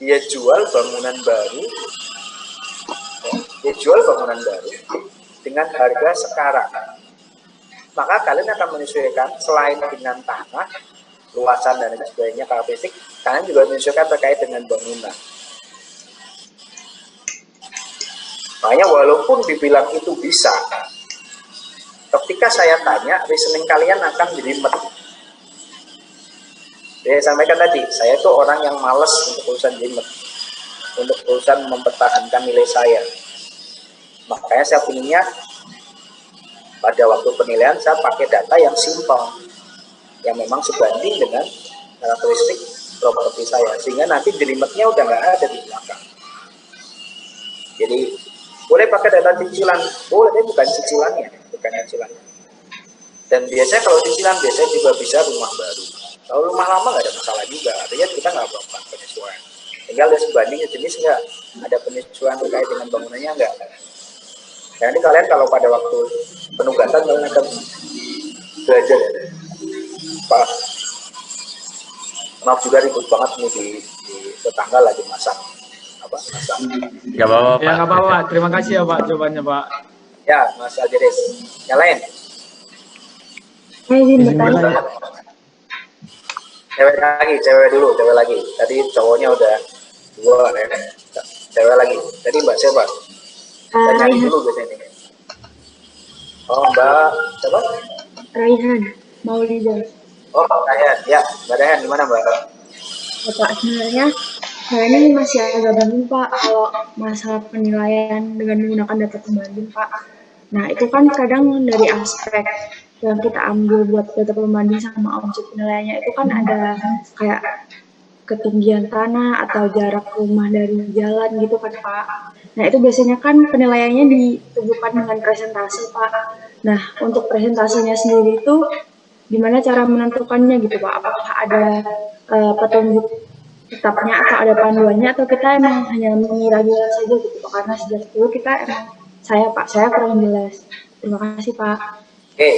dia jual bangunan baru dengan harga sekarang. Maka kalian akan menyesuaikan selain dengan tanah, luasan dan sebagainya, karakteristik, kalian juga menyesuaikan terkait dengan bangunan. Makanya walaupun dibilang itu bisa, ketika saya tanya, reasoning kalian akan jelimet. Saya sampaikan tadi, saya itu orang yang males untuk urusan jelimet, untuk urusan mempertahankan nilai saya. Makanya saya pinginnya pada waktu penilaian saya pakai data yang simpel, yang memang sebanding dengan karakteristik properti saya, sehingga nanti jelimetnya udah nggak ada di belakang. Jadi boleh pakai data cicilan, boleh, tapi bukan cicilannya. Dan biasanya kalau cicilan biasanya juga bisa rumah baru. Kalau rumah lama nggak ada masalah juga, artinya kita nggak melakukan penyesuaian. Tinggal ada sebanding jenis nggak, ada penyesuaian terkait dengan bangunannya nggak. Nah, ini kalian kalau pada waktu penugasan kalian akan belajar. Pak, maaf juga ribut banget nih di tetangga lagi masak. Masak. Gak apa-apa, Pak. Ya, nggak apa-apa. Terima kasih ya, Pak, jawabannya, Pak. Ya, Mas Aljeris. Yang lain? Izin bertanya. Cewek dulu. Tadi cowoknya udah 2 ya. Cewek lagi. Tadi Mbak siapa? Tanya dulu biasanya. Oh, Mbak siapa? Raihan, Maulida. Oh, Raihan. Ya, Mbak Raihan gimana, Mbak? Pak, sebenarnya saya ini masih agak bingung, Pak, kalau masalah penilaian dengan menggunakan data pembanding, Pak. Nah, itu kan kadang dari aspek yang kita ambil buat data pembanding sama objek penilaiannya itu kan ada kayak ketinggian tanah atau jarak rumah dari jalan gitu kan, Pak. Nah, itu biasanya kan penilaiannya ditentukan dengan presentasi, Pak. Nah, untuk presentasinya sendiri itu gimana cara menentukannya gitu, Pak? Apakah ada petunjuk tetapnya atau ada panduannya, atau kita emang hanya mengira-ngira saja gitu, Pak? Karena sejak dulu kita emang, saya kurang jelas. Terima kasih, Pak. Oke.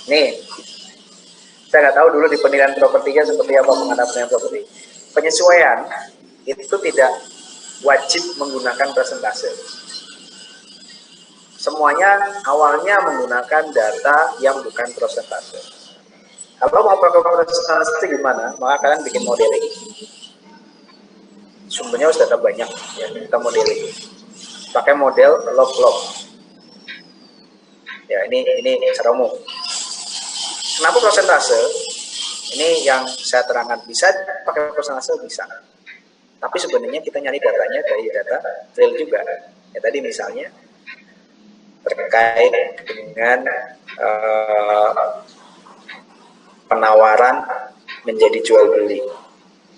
Nih, saya nggak tahu dulu di penilaian propertinya seperti apa pengadaan properti. Penyesuaian itu tidak wajib menggunakan persentase. Semuanya awalnya menggunakan data yang bukan persentase. Kalau mau pakai persentase gimana? Maka kalian bikin modeling. Sumbernya harus data banyak, ya, kita modeling. Pakai model log-log. Ya, ini secara umum. Kenapa persentase? Ini yang saya terangkan, bisa pakai persentase bisa. Tapi sebenarnya kita nyari datanya dari data real juga. Ya tadi misalnya terkait dengan penawaran menjadi jual beli.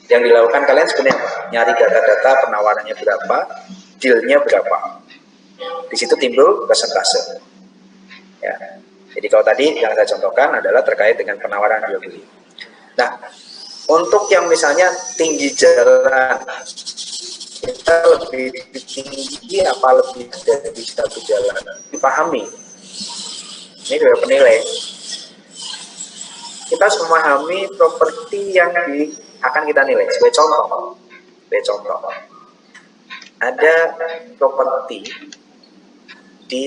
Yang dilakukan kalian sebenarnya nyari data-data penawarannya berapa, dealnya berapa. Di situ timbul persentase. Ya. Jadi kalau tadi yang saya contohkan adalah terkait dengan penawaran jual beli. Nah, untuk yang misalnya tinggi jalan, kita lebih tinggi apa lebih dari satu jalan, dipahami. Ini juga penilai. Kita harus memahami properti yang akan kita nilai. Sebagai contoh, ada properti di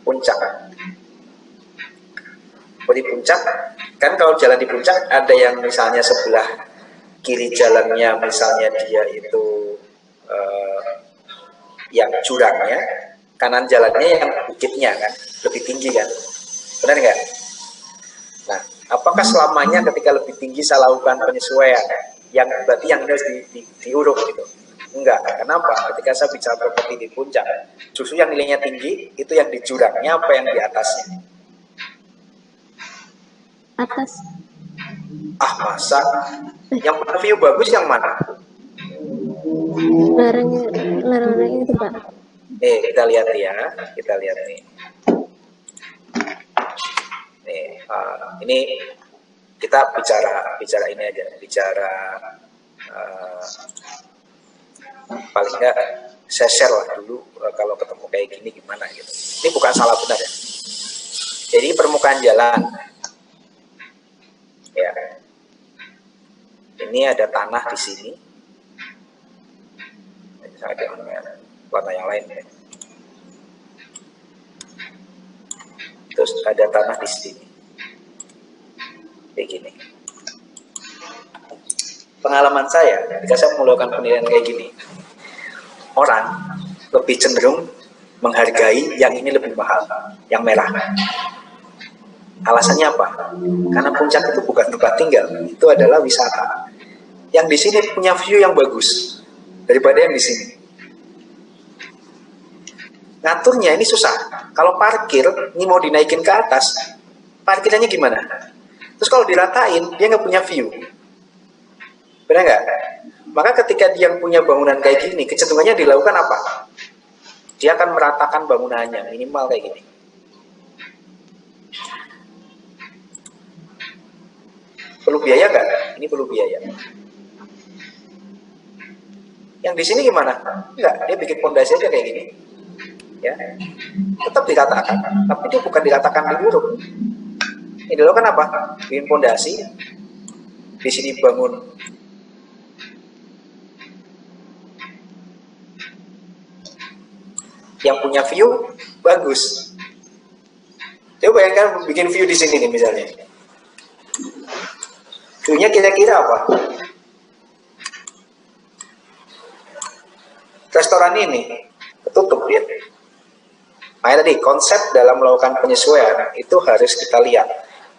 puncak. Di puncak, kan kalau jalan di puncak ada yang misalnya sebelah kiri jalannya misalnya dia itu yang jurangnya, kanan jalannya yang bukitnya kan, lebih tinggi kan, benar nggak? Nah, apakah selamanya ketika lebih tinggi saya lakukan penyesuaian? Yang berarti yang harus diuruk gitu? Enggak. Kenapa? Ketika saya bicara properti di puncak, justru yang nilainya tinggi itu yang di jurangnya apa yang di atasnya? Atas. Ah, masa? Yang punya view bagus yang mana? Larangnya itu, Pak. Kita lihat ya, kita lihat nih. Nih, ini kita bicara ini aja, bicara paling nggak saya share lah dulu kalau ketemu kayak gini gimana gitu. Ini bukan salah benar ya. Jadi permukaan jalan, ya. Ini ada tanah di sini. Ada warna yang lain ya. Terus ada tanah di sini. Kayak gini. Pengalaman saya ketika saya melakukan penilaian kayak gini, orang lebih cenderung menghargai yang ini lebih mahal, yang merah. Alasannya apa? Karena puncak itu bukan tempat tinggal, itu adalah wisata. Yang di sini punya view yang bagus daripada yang di sini. Ngaturnya ini susah. Kalau parkir, ini mau dinaikin ke atas, parkirannya gimana? Terus kalau diratain, dia nggak punya view. Benar nggak? Maka ketika dia punya bangunan kayak gini, kecenderungannya dilakukan apa? Dia akan meratakan bangunannya, minimal kayak gini. Perlu biaya nggak? Ini perlu biaya. Yang di sini gimana? Enggak, dia bikin pondasi aja kayak gini. Ya, tetap diratakan, tapi dia bukan diratakan di buruk. Ini dulu kan apa? Bikin pondasi, di sini bangun yang punya view bagus. Coba bayangkan bikin view di sini nih misalnya. View-nya kira-kira apa? Restoran ini ketutup dia. Makanya tadi konsep dalam melakukan penyesuaian itu harus kita lihat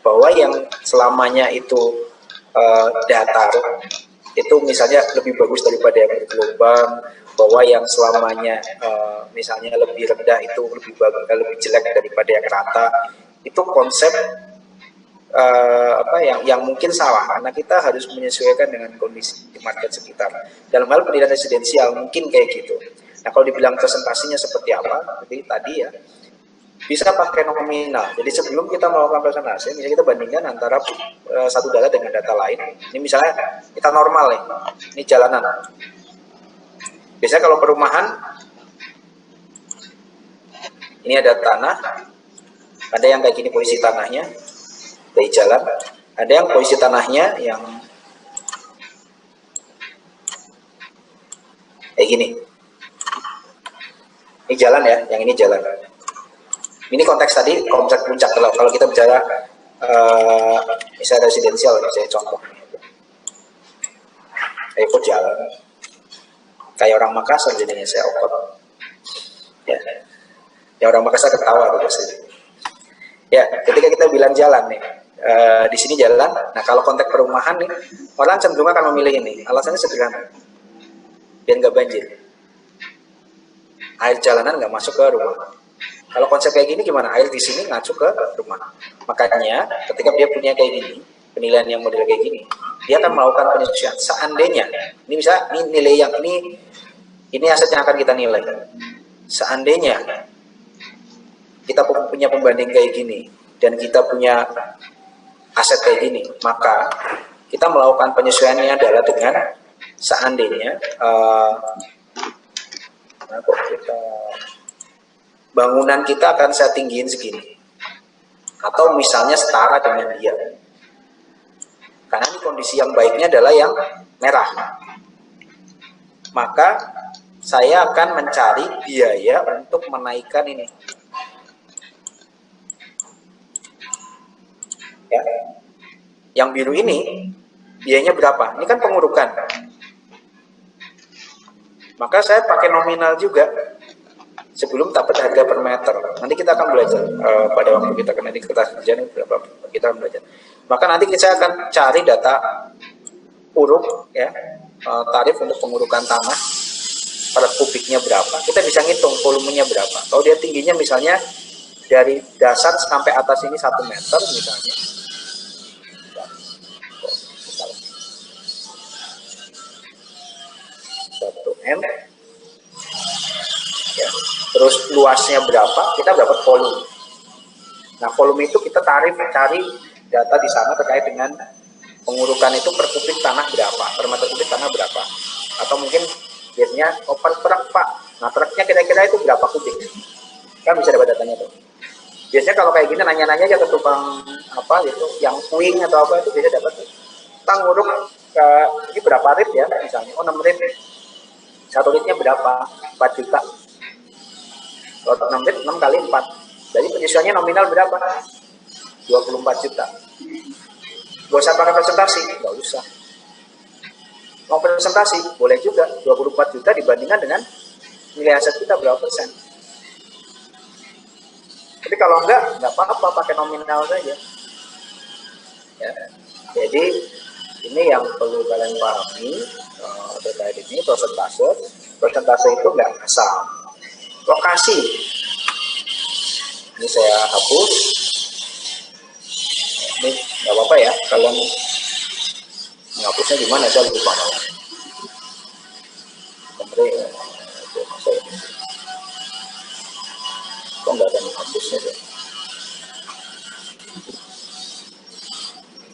bahwa yang selamanya itu datar itu misalnya lebih bagus daripada yang bergelombang, bahwa yang selamanya misalnya lebih rendah itu lebih bagus, lebih jelek daripada yang rata. Itu konsep yang mungkin salah karena kita harus menyesuaikan dengan kondisi market sekitar. Dalam hal pendidikan residensial mungkin kayak gitu. Nah, kalau dibilang presentasinya seperti apa, jadi tadi ya bisa pakai nominal. Jadi sebelum kita melakukan presentasi, misalnya kita bandingkan antara satu data dengan data lain. Ini misalnya kita normal nih, ini jalanan. Biasanya kalau perumahan, ini ada tanah, ada yang kayak gini posisi tanahnya dari jalan, ada yang posisi tanahnya yang kayak gini. Ini jalan ya, yang ini jalan. Ini konteks tadi, konteks puncak. Kalau kita bicara misalnya residensial, saya contoh. Saya ikut jalan. Kayak orang Makassar jadinya saya okot. Ya orang Makassar ketawa tuh pasti. Ya, ketika kita bilang jalan nih, di sini jalan. Nah, kalau konteks perumahan nih, orang cenderung akan memilih ini. Alasannya sederhana, biar nggak banjir. Air jalanan nggak masuk ke rumah. Kalau konsep kayak gini gimana? Air di sini ngacu ke rumah. Makanya ketika dia punya kayak gini, penilaian yang model kayak gini, dia akan melakukan penyesuaian. Seandainya, ini bisa ini nilai yang ini aset yang akan kita nilai. Seandainya kita punya pembanding kayak gini dan kita punya aset kayak gini, maka kita melakukan penyesuaiannya adalah dengan seandainya bangunan kita akan saya tinggiin segini, atau misalnya setara dengan dia. Karena ini kondisi yang baiknya adalah yang merah. Maka saya akan mencari biaya untuk menaikkan ini. Ya. Yang biru ini biayanya berapa? Ini kan pengurukan. Maka saya pakai nominal juga sebelum dapat harga per meter. Nanti kita akan belajar pada waktu kita kena di kertas kerjaan berapa kita akan belajar. Maka nanti saya akan cari data uruk ya, tarif untuk pengurukan tanah per kubiknya berapa. Kita bisa ngitung volumenya berapa. Kalau dia tingginya misalnya dari dasar sampai atas ini 1 meter misalnya. 1 M. Ya. Terus luasnya berapa, kita dapat volume. Nah, volume itu kita cari data di sana terkait dengan pengurukan itu per kubik tanah berapa, per meter kubik tanah berapa. Atau mungkin biasanya per truk, Pak. Nah, truknya kira-kira itu berapa kubik. Kan bisa dapat datanya tuh. Biasanya kalau kayak gini nanya-nanya aja ke tukang apa gitu, yang puing atau apa itu bisa dapat tuh. Kita nguruk ini berapa rit ya misalnya, 6 rit. 1 ritnya berapa? 4 juta. Kalau 6 rit, 6 kali 4. Jadi penyesuaiannya nominal berapa? 24 juta. Gak usah pakai presentasi, gak usah. Mau presentasi, boleh juga. 24 juta dibandingkan dengan nilai aset kita berapa persen. Tapi kalau enggak apa-apa, pakai nominal saja. Ya. Jadi ini yang perlu kalian pahami terkait ini persentase. Persentase itu enggak asal. Lokasi. Ini saya hapus. Ini nggak apa-apa ya, kalian menghapusnya gimana saya lupa. Kok nggak ada menghapusnya deh?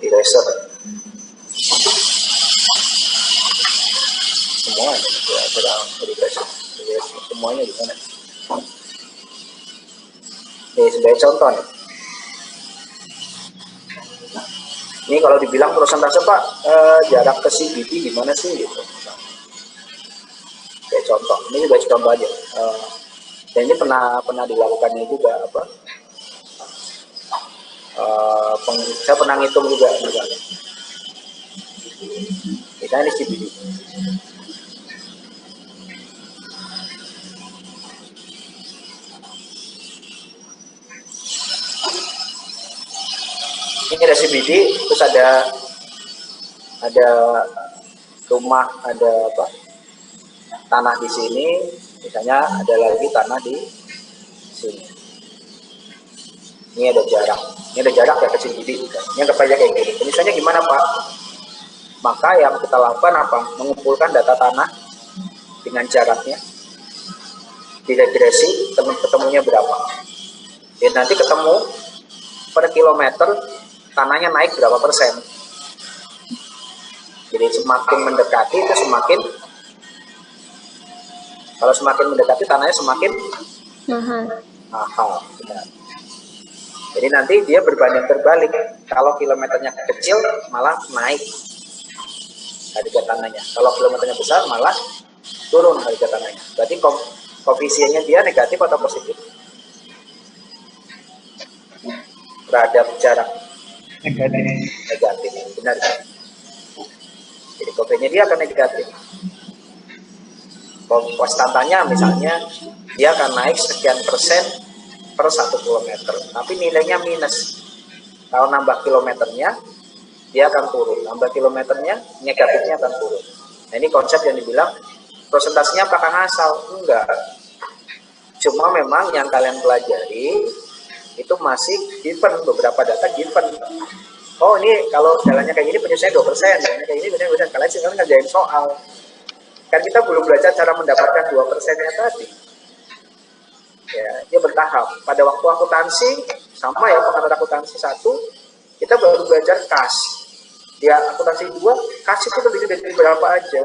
Eraser. Semuanya ya, sedang eraser. Semuanya di mana? Ini sebagai contoh nih. Ini kalau dibilang persentase Pak, jarak ke CBD gimana sih gitu. Kayak contoh, ini juga contoh aja. Dan ini pernah dilakukannya juga apa? Saya pernah ngitung juga misalnya. Misalnya ini CBD. Ini ada CBD, terus ada rumah, ada apa? Tanah di sini, misalnya ada lagi tanah di sini. Ini ada jarak ya ke CBD. Ini anggap aja kayak gini. Misalnya gimana Pak? Maka yang kita lakukan apa? Mengumpulkan data tanah dengan jaraknya, diregresi, ketemunya berapa? Dan nanti ketemu per kilometer tanahnya naik berapa persen. Jadi semakin mendekati itu semakin, kalau semakin mendekati tanahnya semakin mahal. Benar. Jadi nanti dia berbanding terbalik. Kalau kilometernya kecil malah naik harga tanahnya. Kalau kilometernya besar malah turun harga tanahnya. Berarti koefisiennya dia negatif atau positif? Terhadap jarak negatif, benar. Jadi koefisiennya dia akan negatif. Konstantanya misalnya dia akan naik sekian persen per 1 kilometer, tapi nilainya minus. Kalau nambah kilometernya dia akan turun, nambah kilometernya negatifnya akan turun. Nah, ini konsep yang dibilang presentasinya apakah ngasal? Enggak. Cuma memang yang kalian pelajari itu masih given, beberapa data given. Oh ini kalau jalannya kayak gini penyesuaian 2%, jalannya kayak gini benar-benar kalian sih ngerjain soal. Kan kita belum belajar cara mendapatkan 2%-nya tadi. Ya, dia bertahap. Pada waktu akuntansi sama ya, pengantar akuntansi 1 kita baru belajar kas. Ya akuntansi 2 kas itu terdiri dari berapa aja,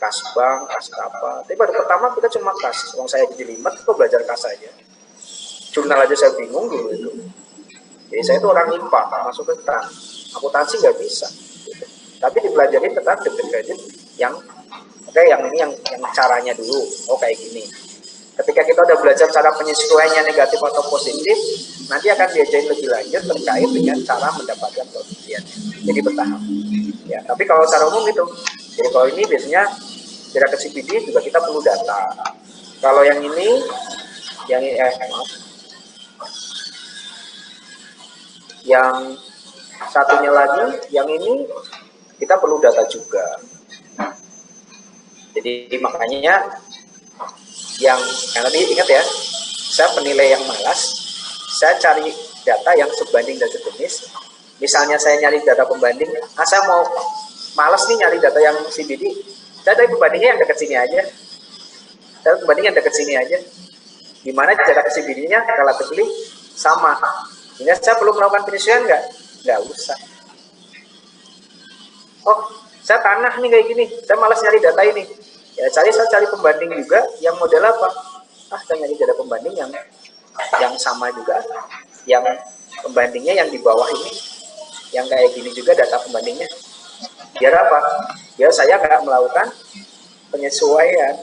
kas bank, kas apa. Tapi baru pertama kita cuma kas. Uang saya jadi 5 kok belajar kas aja. Jurnal aja saya bingung dulu itu. Jadi saya itu orang IPA, masuk ke akuntansi nggak bisa. Gitu. Tapi dipelajarin tentang debit kredit yang yang ini yang caranya dulu. Oh kayak gini. Ketika kita udah belajar cara penyesuaiannya negatif atau positif, nanti akan diajarin lebih lanjut terkait dengan cara mendapatkan koefisiennya. Jadi bertahap. Ya, tapi kalau secara umum itu, jadi kalau ini biasanya gerakan CPD juga kita perlu data. Kalau yang ini, yang satunya lagi, yang ini kita perlu data juga. Jadi makanya yang tadi ingat ya, saya penilai yang malas, saya cari data yang sebanding dan sejenis. Misalnya saya nyari data pembanding, saya mau malas nih nyari data yang CBD, saya cari pembandingnya yang dekat sini aja. Saya pembanding yang dekat sini aja. Gimana data CBD-nya relatively sama. Ini saya perlu melakukan penyesuaian nggak usah. Oh, saya tanah nih kayak gini, saya malas nyari data ini. Ya saya cari pembanding juga yang model apa? Saya nyari data pembanding yang sama juga, yang pembandingnya yang di bawah ini, yang kayak gini juga data pembandingnya. Biar apa? Biar saya nggak melakukan penyesuaian.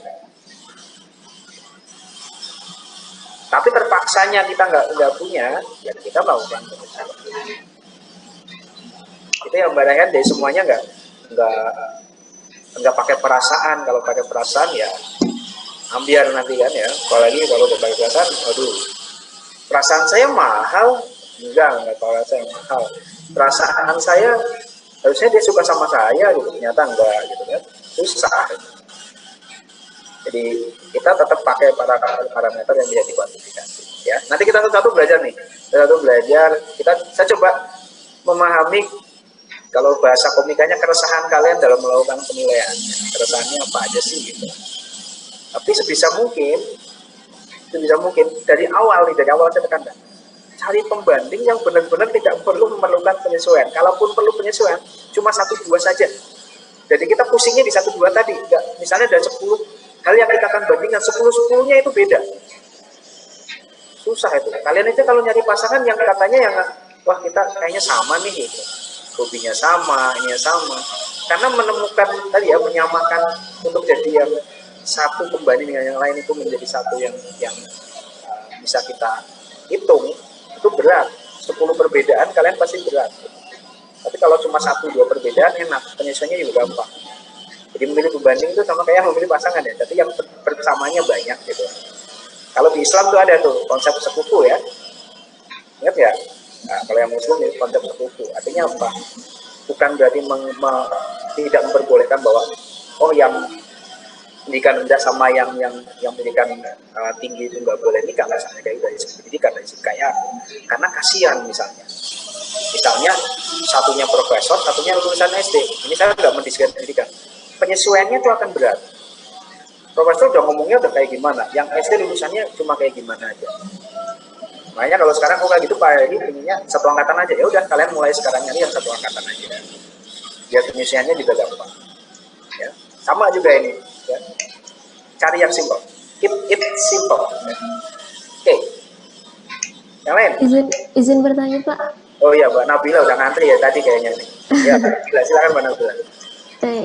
Tapi terpaksanya kita nggak punya, ya kita melakukan penyesuaian. Itu yang barahan dari semuanya nggak pakai perasaan. Kalau pakai perasaan ya ambiar nanti kan ya. Apalagi kalau pakai perasaan, aduh, perasaan saya mahal, enggak kalau saya mahal. Perasaan saya harusnya dia suka sama saya gitu, ternyata enggak gitu kan, susah. Jadi kita tetap pakai parameter yang bisa dikuantifikasi. Ya, nanti kita satu-satu belajar nih, saya coba memahami. Kalau bahasa komikanya keresahan kalian dalam melakukan penilaian, keresahannya apa aja sih gitu. Tapi sebisa mungkin dari awal saya tekankan, cari pembanding yang benar-benar tidak memerlukan penyesuaian. Kalaupun perlu penyesuaian, cuma 1-2 saja. Jadi kita pusingnya di 1-2 tadi. Misalnya ada 10 hal yang kita akan bandingkan, 10-10-nya itu beda. Susah itu. Kalian aja kalau nyari pasangan yang katanya yang wah kita kayaknya sama nih gitu. Hobinya sama, ini sama. Karena menemukan tadi ya, menyamakan untuk jadi yang satu pembanding dengan yang lain itu menjadi satu yang bisa kita hitung, itu berat. 10 perbedaan kalian pasti berat. Tapi kalau cuma 1-2 perbedaan enak, penyesuaiannya juga gampang. Jadi memilih pembanding itu sama kayak memilih pasangan ya, tapi yang bersamaannya banyak gitu. Kalau di Islam tuh ada tuh konsep sekufu ya. Ingat ya? Nah, kalau yang Muslim ini konsep sekufu, artinya apa? Bukan berarti tidak memperbolehkan bahwa yang pendidikan rendah sama yang pendidikan tinggi itu nggak boleh nikah, misalnya kayak dari segi pendidikan, dari segi kaya. Karena kasihan misalnya satunya profesor, satunya lulusan SD. Ini saya nggak mendiskreditkan pendidikan. Penyesuaiannya itu akan berat. Profesor udah ngomongnya udah kayak gimana, yang SD lulusannya cuma kayak gimana aja. Makanya kalau sekarang kayak gitu Pak Heri pengennya satu angkatan aja. Ya udah kalian mulai sekarang nyari yang satu angkatan aja. Biar penyesuaiannya juga gampang. Ya. Sama juga ini. Ya. Cari yang simple. Keep it simple. Oke. Yang lain? Izin bertanya Pak. Oh iya Mbak Nabila udah ngantri ya tadi kayaknya nih. Ya Nabila, silakan Mbak Nabila.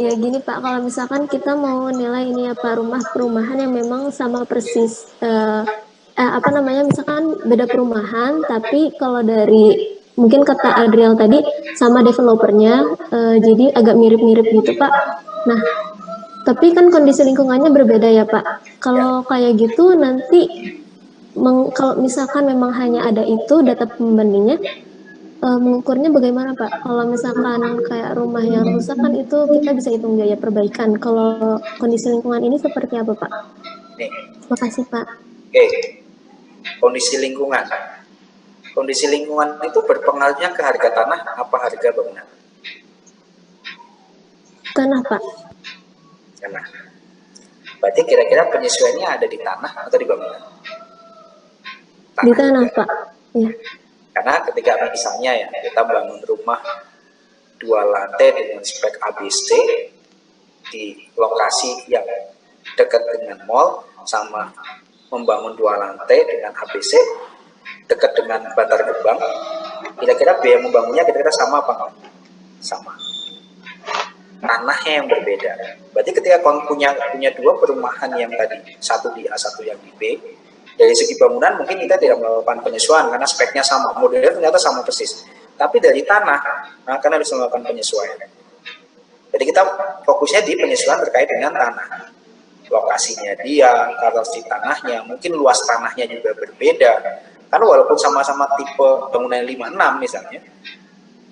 Ya gini Pak, kalau misalkan kita mau nilai ini apa perumahan yang memang sama persis misalkan beda perumahan, tapi kalau dari mungkin kata Adriel tadi sama developernya, jadi agak mirip-mirip gitu Pak. Nah, tapi kan kondisi lingkungannya berbeda ya Pak. Kalau kayak gitu nanti kalau misalkan memang hanya ada itu data pembandingnya, mengukurnya bagaimana Pak? Kalau misalkan kayak rumah yang rusak kan itu kita bisa hitung biaya perbaikan. Kalau kondisi lingkungan ini seperti apa Pak? Terima kasih Pak. Oke. Kondisi lingkungan itu berpengaruhnya ke harga tanah apa harga bangunan? Tanah Pak. Tanah. Berarti kira-kira penyesuaiannya ada di tanah atau di bangunan? Di tanah Pak. Ya. Karena ketika misalnya ya kita bangun rumah 2 lantai dengan spek ABC di lokasi yang dekat dengan mall, sama membangun 2 lantai dengan ABC dekat dengan Bantar Gebang, kira-kira biaya membangunnya kira-kira sama apa enggak? Sama. Tanahnya yang berbeda. Berarti ketika punya 2 perumahan yang tadi, satu di A, satu yang di B, dari segi bangunan mungkin kita tidak melakukan penyesuaian karena speknya sama, modelnya ternyata sama persis. Tapi dari tanah, nah, kan harus melakukan penyesuaian. Jadi kita fokusnya di penyesuaian terkait dengan tanah. Lokasinya dia, karakteristik tanahnya, mungkin luas tanahnya juga berbeda. Karena walaupun sama-sama tipe bangunan 56 misalnya,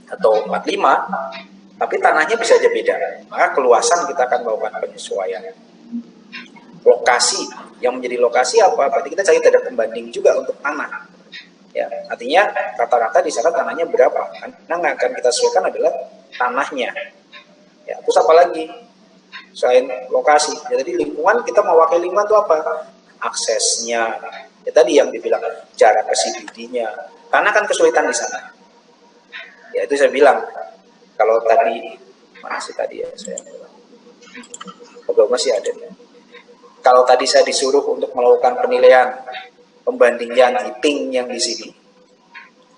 atau 45, tapi tanahnya bisa aja beda. Maka keluasan kita akan melakukan penyesuaian. Lokasi, yang menjadi lokasi apa? Berarti kita cari data pembanding juga untuk tanah. Ya, artinya rata-rata di sana tanahnya berapa? Karena yang akan kita sesuaikan adalah tanahnya. Ya, terus apa lagi? Selain lokasi, ya, tadi lingkungan, kita mau wakil lingkungan itu apa? Aksesnya, ya tadi yang dibilang jarak ke CBD-nya. Karena kan kesulitan di sana. Ya itu saya bilang. Kalau tadi, mana sih tadi ya saya masih ada. Kalau tadi saya disuruh untuk melakukan penilaian, pembandingan tipping yang di sini,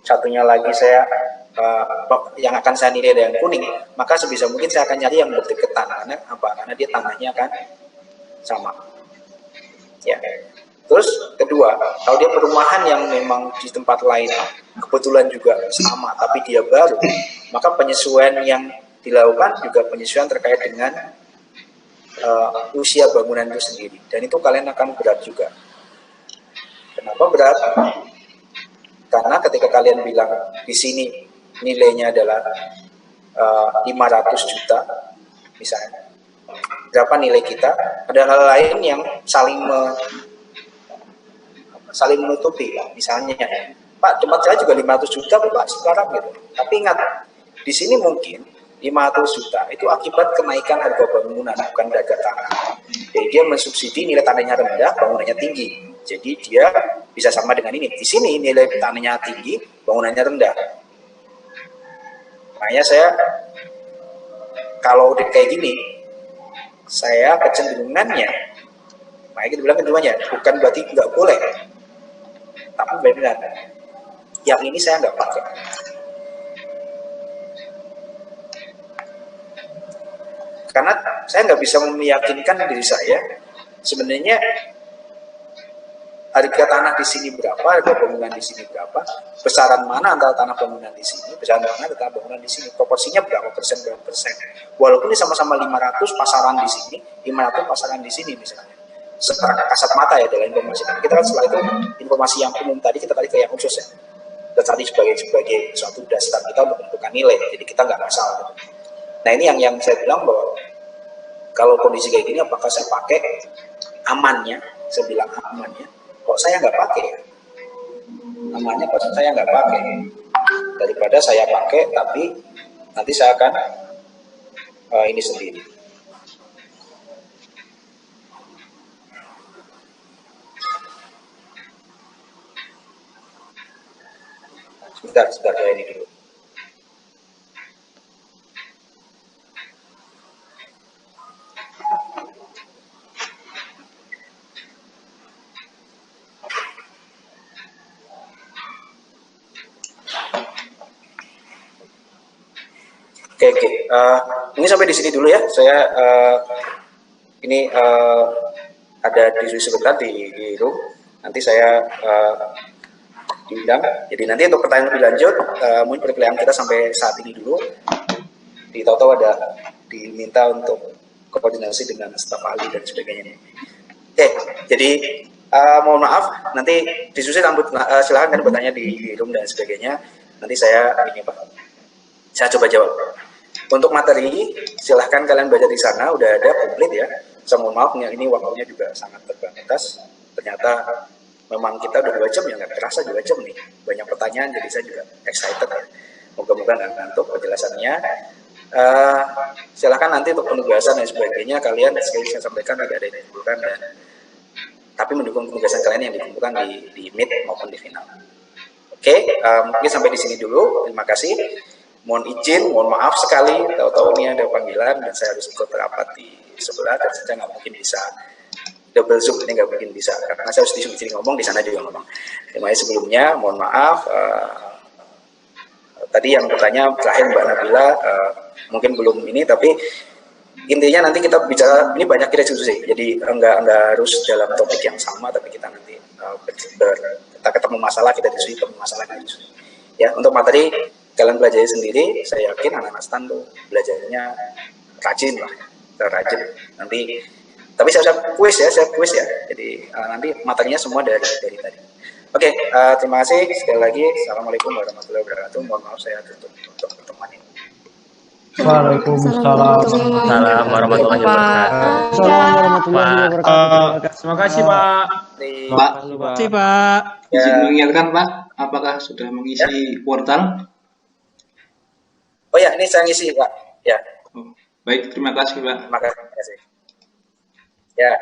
satunya lagi saya yang akan saya nilai dengan kuning, maka sebisa mungkin saya akan nyari yang dekat tanah. Karena apa? Karena dia tanahnya kan sama. Ya. Terus kedua, kalau dia perumahan yang memang di tempat lain kebetulan juga sama, tapi dia baru, maka penyesuaian yang dilakukan juga penyesuaian terkait dengan usia bangunan itu sendiri. Dan itu kalian akan berat juga. Kenapa berat? Karena ketika kalian bilang di sini nilainya adalah 500 juta, misalnya, berapa nilai kita? Ada hal lain yang saling menutupi, misalnya, Pak, tempat saya juga 500 juta Pak sekarang gitu. Tapi ingat, di sini mungkin 500 juta itu akibat kenaikan harga bangunan, bukan harga tanah. Jadi dia mensubsidi nilai tanahnya rendah, bangunannya tinggi. Jadi dia bisa sama dengan ini. Di sini nilai tanahnya tinggi, bangunannya rendah. Makanya saya kalau kayak gini, saya kecenderungannya, makanya kita bilang keduanya, bukan berarti nggak boleh. Tapi benar, yang ini saya nggak pakai. Karena saya nggak bisa meyakinkan diri saya, sebenarnya harga tanah di sini berapa, harga bangunan di sini berapa, besaran mana antara tanah bangunan di sini, besaran mana antara bangunan di sini, proporsinya berapa persen. Walaupun ini sama-sama 500 pasaran di sini, 500 pasaran di sini misalnya. Secara kasat mata ya dalam informasi. Kita kan setelah itu informasi yang umum tadi kita tarik ke yang khusus ya. Dan tadi sebagai suatu dasar kita untuk menentukan nilai. Jadi kita nggak masalah. Nah ini yang saya bilang bahwa kalau kondisi kayak gini apakah saya pakai amannya? Saya bilang amannya. Kok saya nggak pakai? Amannya kok saya nggak pakai? Daripada saya pakai tapi nanti saya akan ini sendiri. Sebentar saya ini dulu. Oke. Ini sampai di sini dulu ya. Saya ini ada diskusi sebentar di room. Nanti saya diundang. Jadi nanti untuk pertanyaan lebih lanjut, mungkin perkuliahan kita sampai saat ini dulu. Tahu-tahu ada diminta untuk koordinasi dengan staf ahli dan sebagainya. Oke, jadi mohon maaf, nanti diskusi silakan kan bertanya di room dan sebagainya. Nanti saya coba jawab. Untuk materi, silahkan kalian baca di sana, udah ada komplit ya. Saya mohon maaf, ini waktunya juga sangat terbatas. Ternyata memang kita udah 2 jam ya, nggak terasa 2 jam nih. Banyak pertanyaan, jadi saya juga excited ya. Moga-moga nggak ngantuk penjelasannya. Silahkan nanti untuk penugasan dan sebagainya, kalian sekali saya sampaikan tidak ada yang dikumpulkan, tapi mendukung penugasan kalian yang dikumpulkan di mid maupun di final. Oke, mungkin sampai di sini dulu. Terima kasih. mohon izin, mohon maaf sekali, tahu-tahu ini ada panggilan dan saya harus ikut rapat di sebelah dan saya nggak mungkin bisa double zoom, ini nggak mungkin bisa karena saya harus di sini ngomong, di sana juga ngomong. Makanya sebelumnya mohon maaf. Tadi yang bertanya terakhir Mbak Nabila mungkin belum ini, tapi intinya nanti kita bicara, ini banyak diskusi, jadi enggak harus dalam topik yang sama, tapi kita nanti kita ketemu masalah, kita diskusi, ketemu masalah, kita diskusi. Ya, untuk materi kalian belajar sendiri, saya yakin anak-anak STAN tuh belajarnya rajin lah, rajin. Nanti, tapi saya kuis ya, jadi nanti materinya semua dari tadi. Oke, terima kasih sekali lagi. Assalamualaikum warahmatullahi wabarakatuh. Mohon maaf saya tutup untuk pertemuan ini. Waalaikumsalam. Assalamualaikum warahmatullahi wabarakatuh. Assalamualaikum warahmatullahi wabarakatuh. Terima kasih Pak. Pak, Terima kasih Pak. izin mengingatkan Pak, apakah sudah mengisi portal? Oh ya, ini saya ngisi Pak. Ya. Baik, terima kasih Pak. Terima kasih. Ya.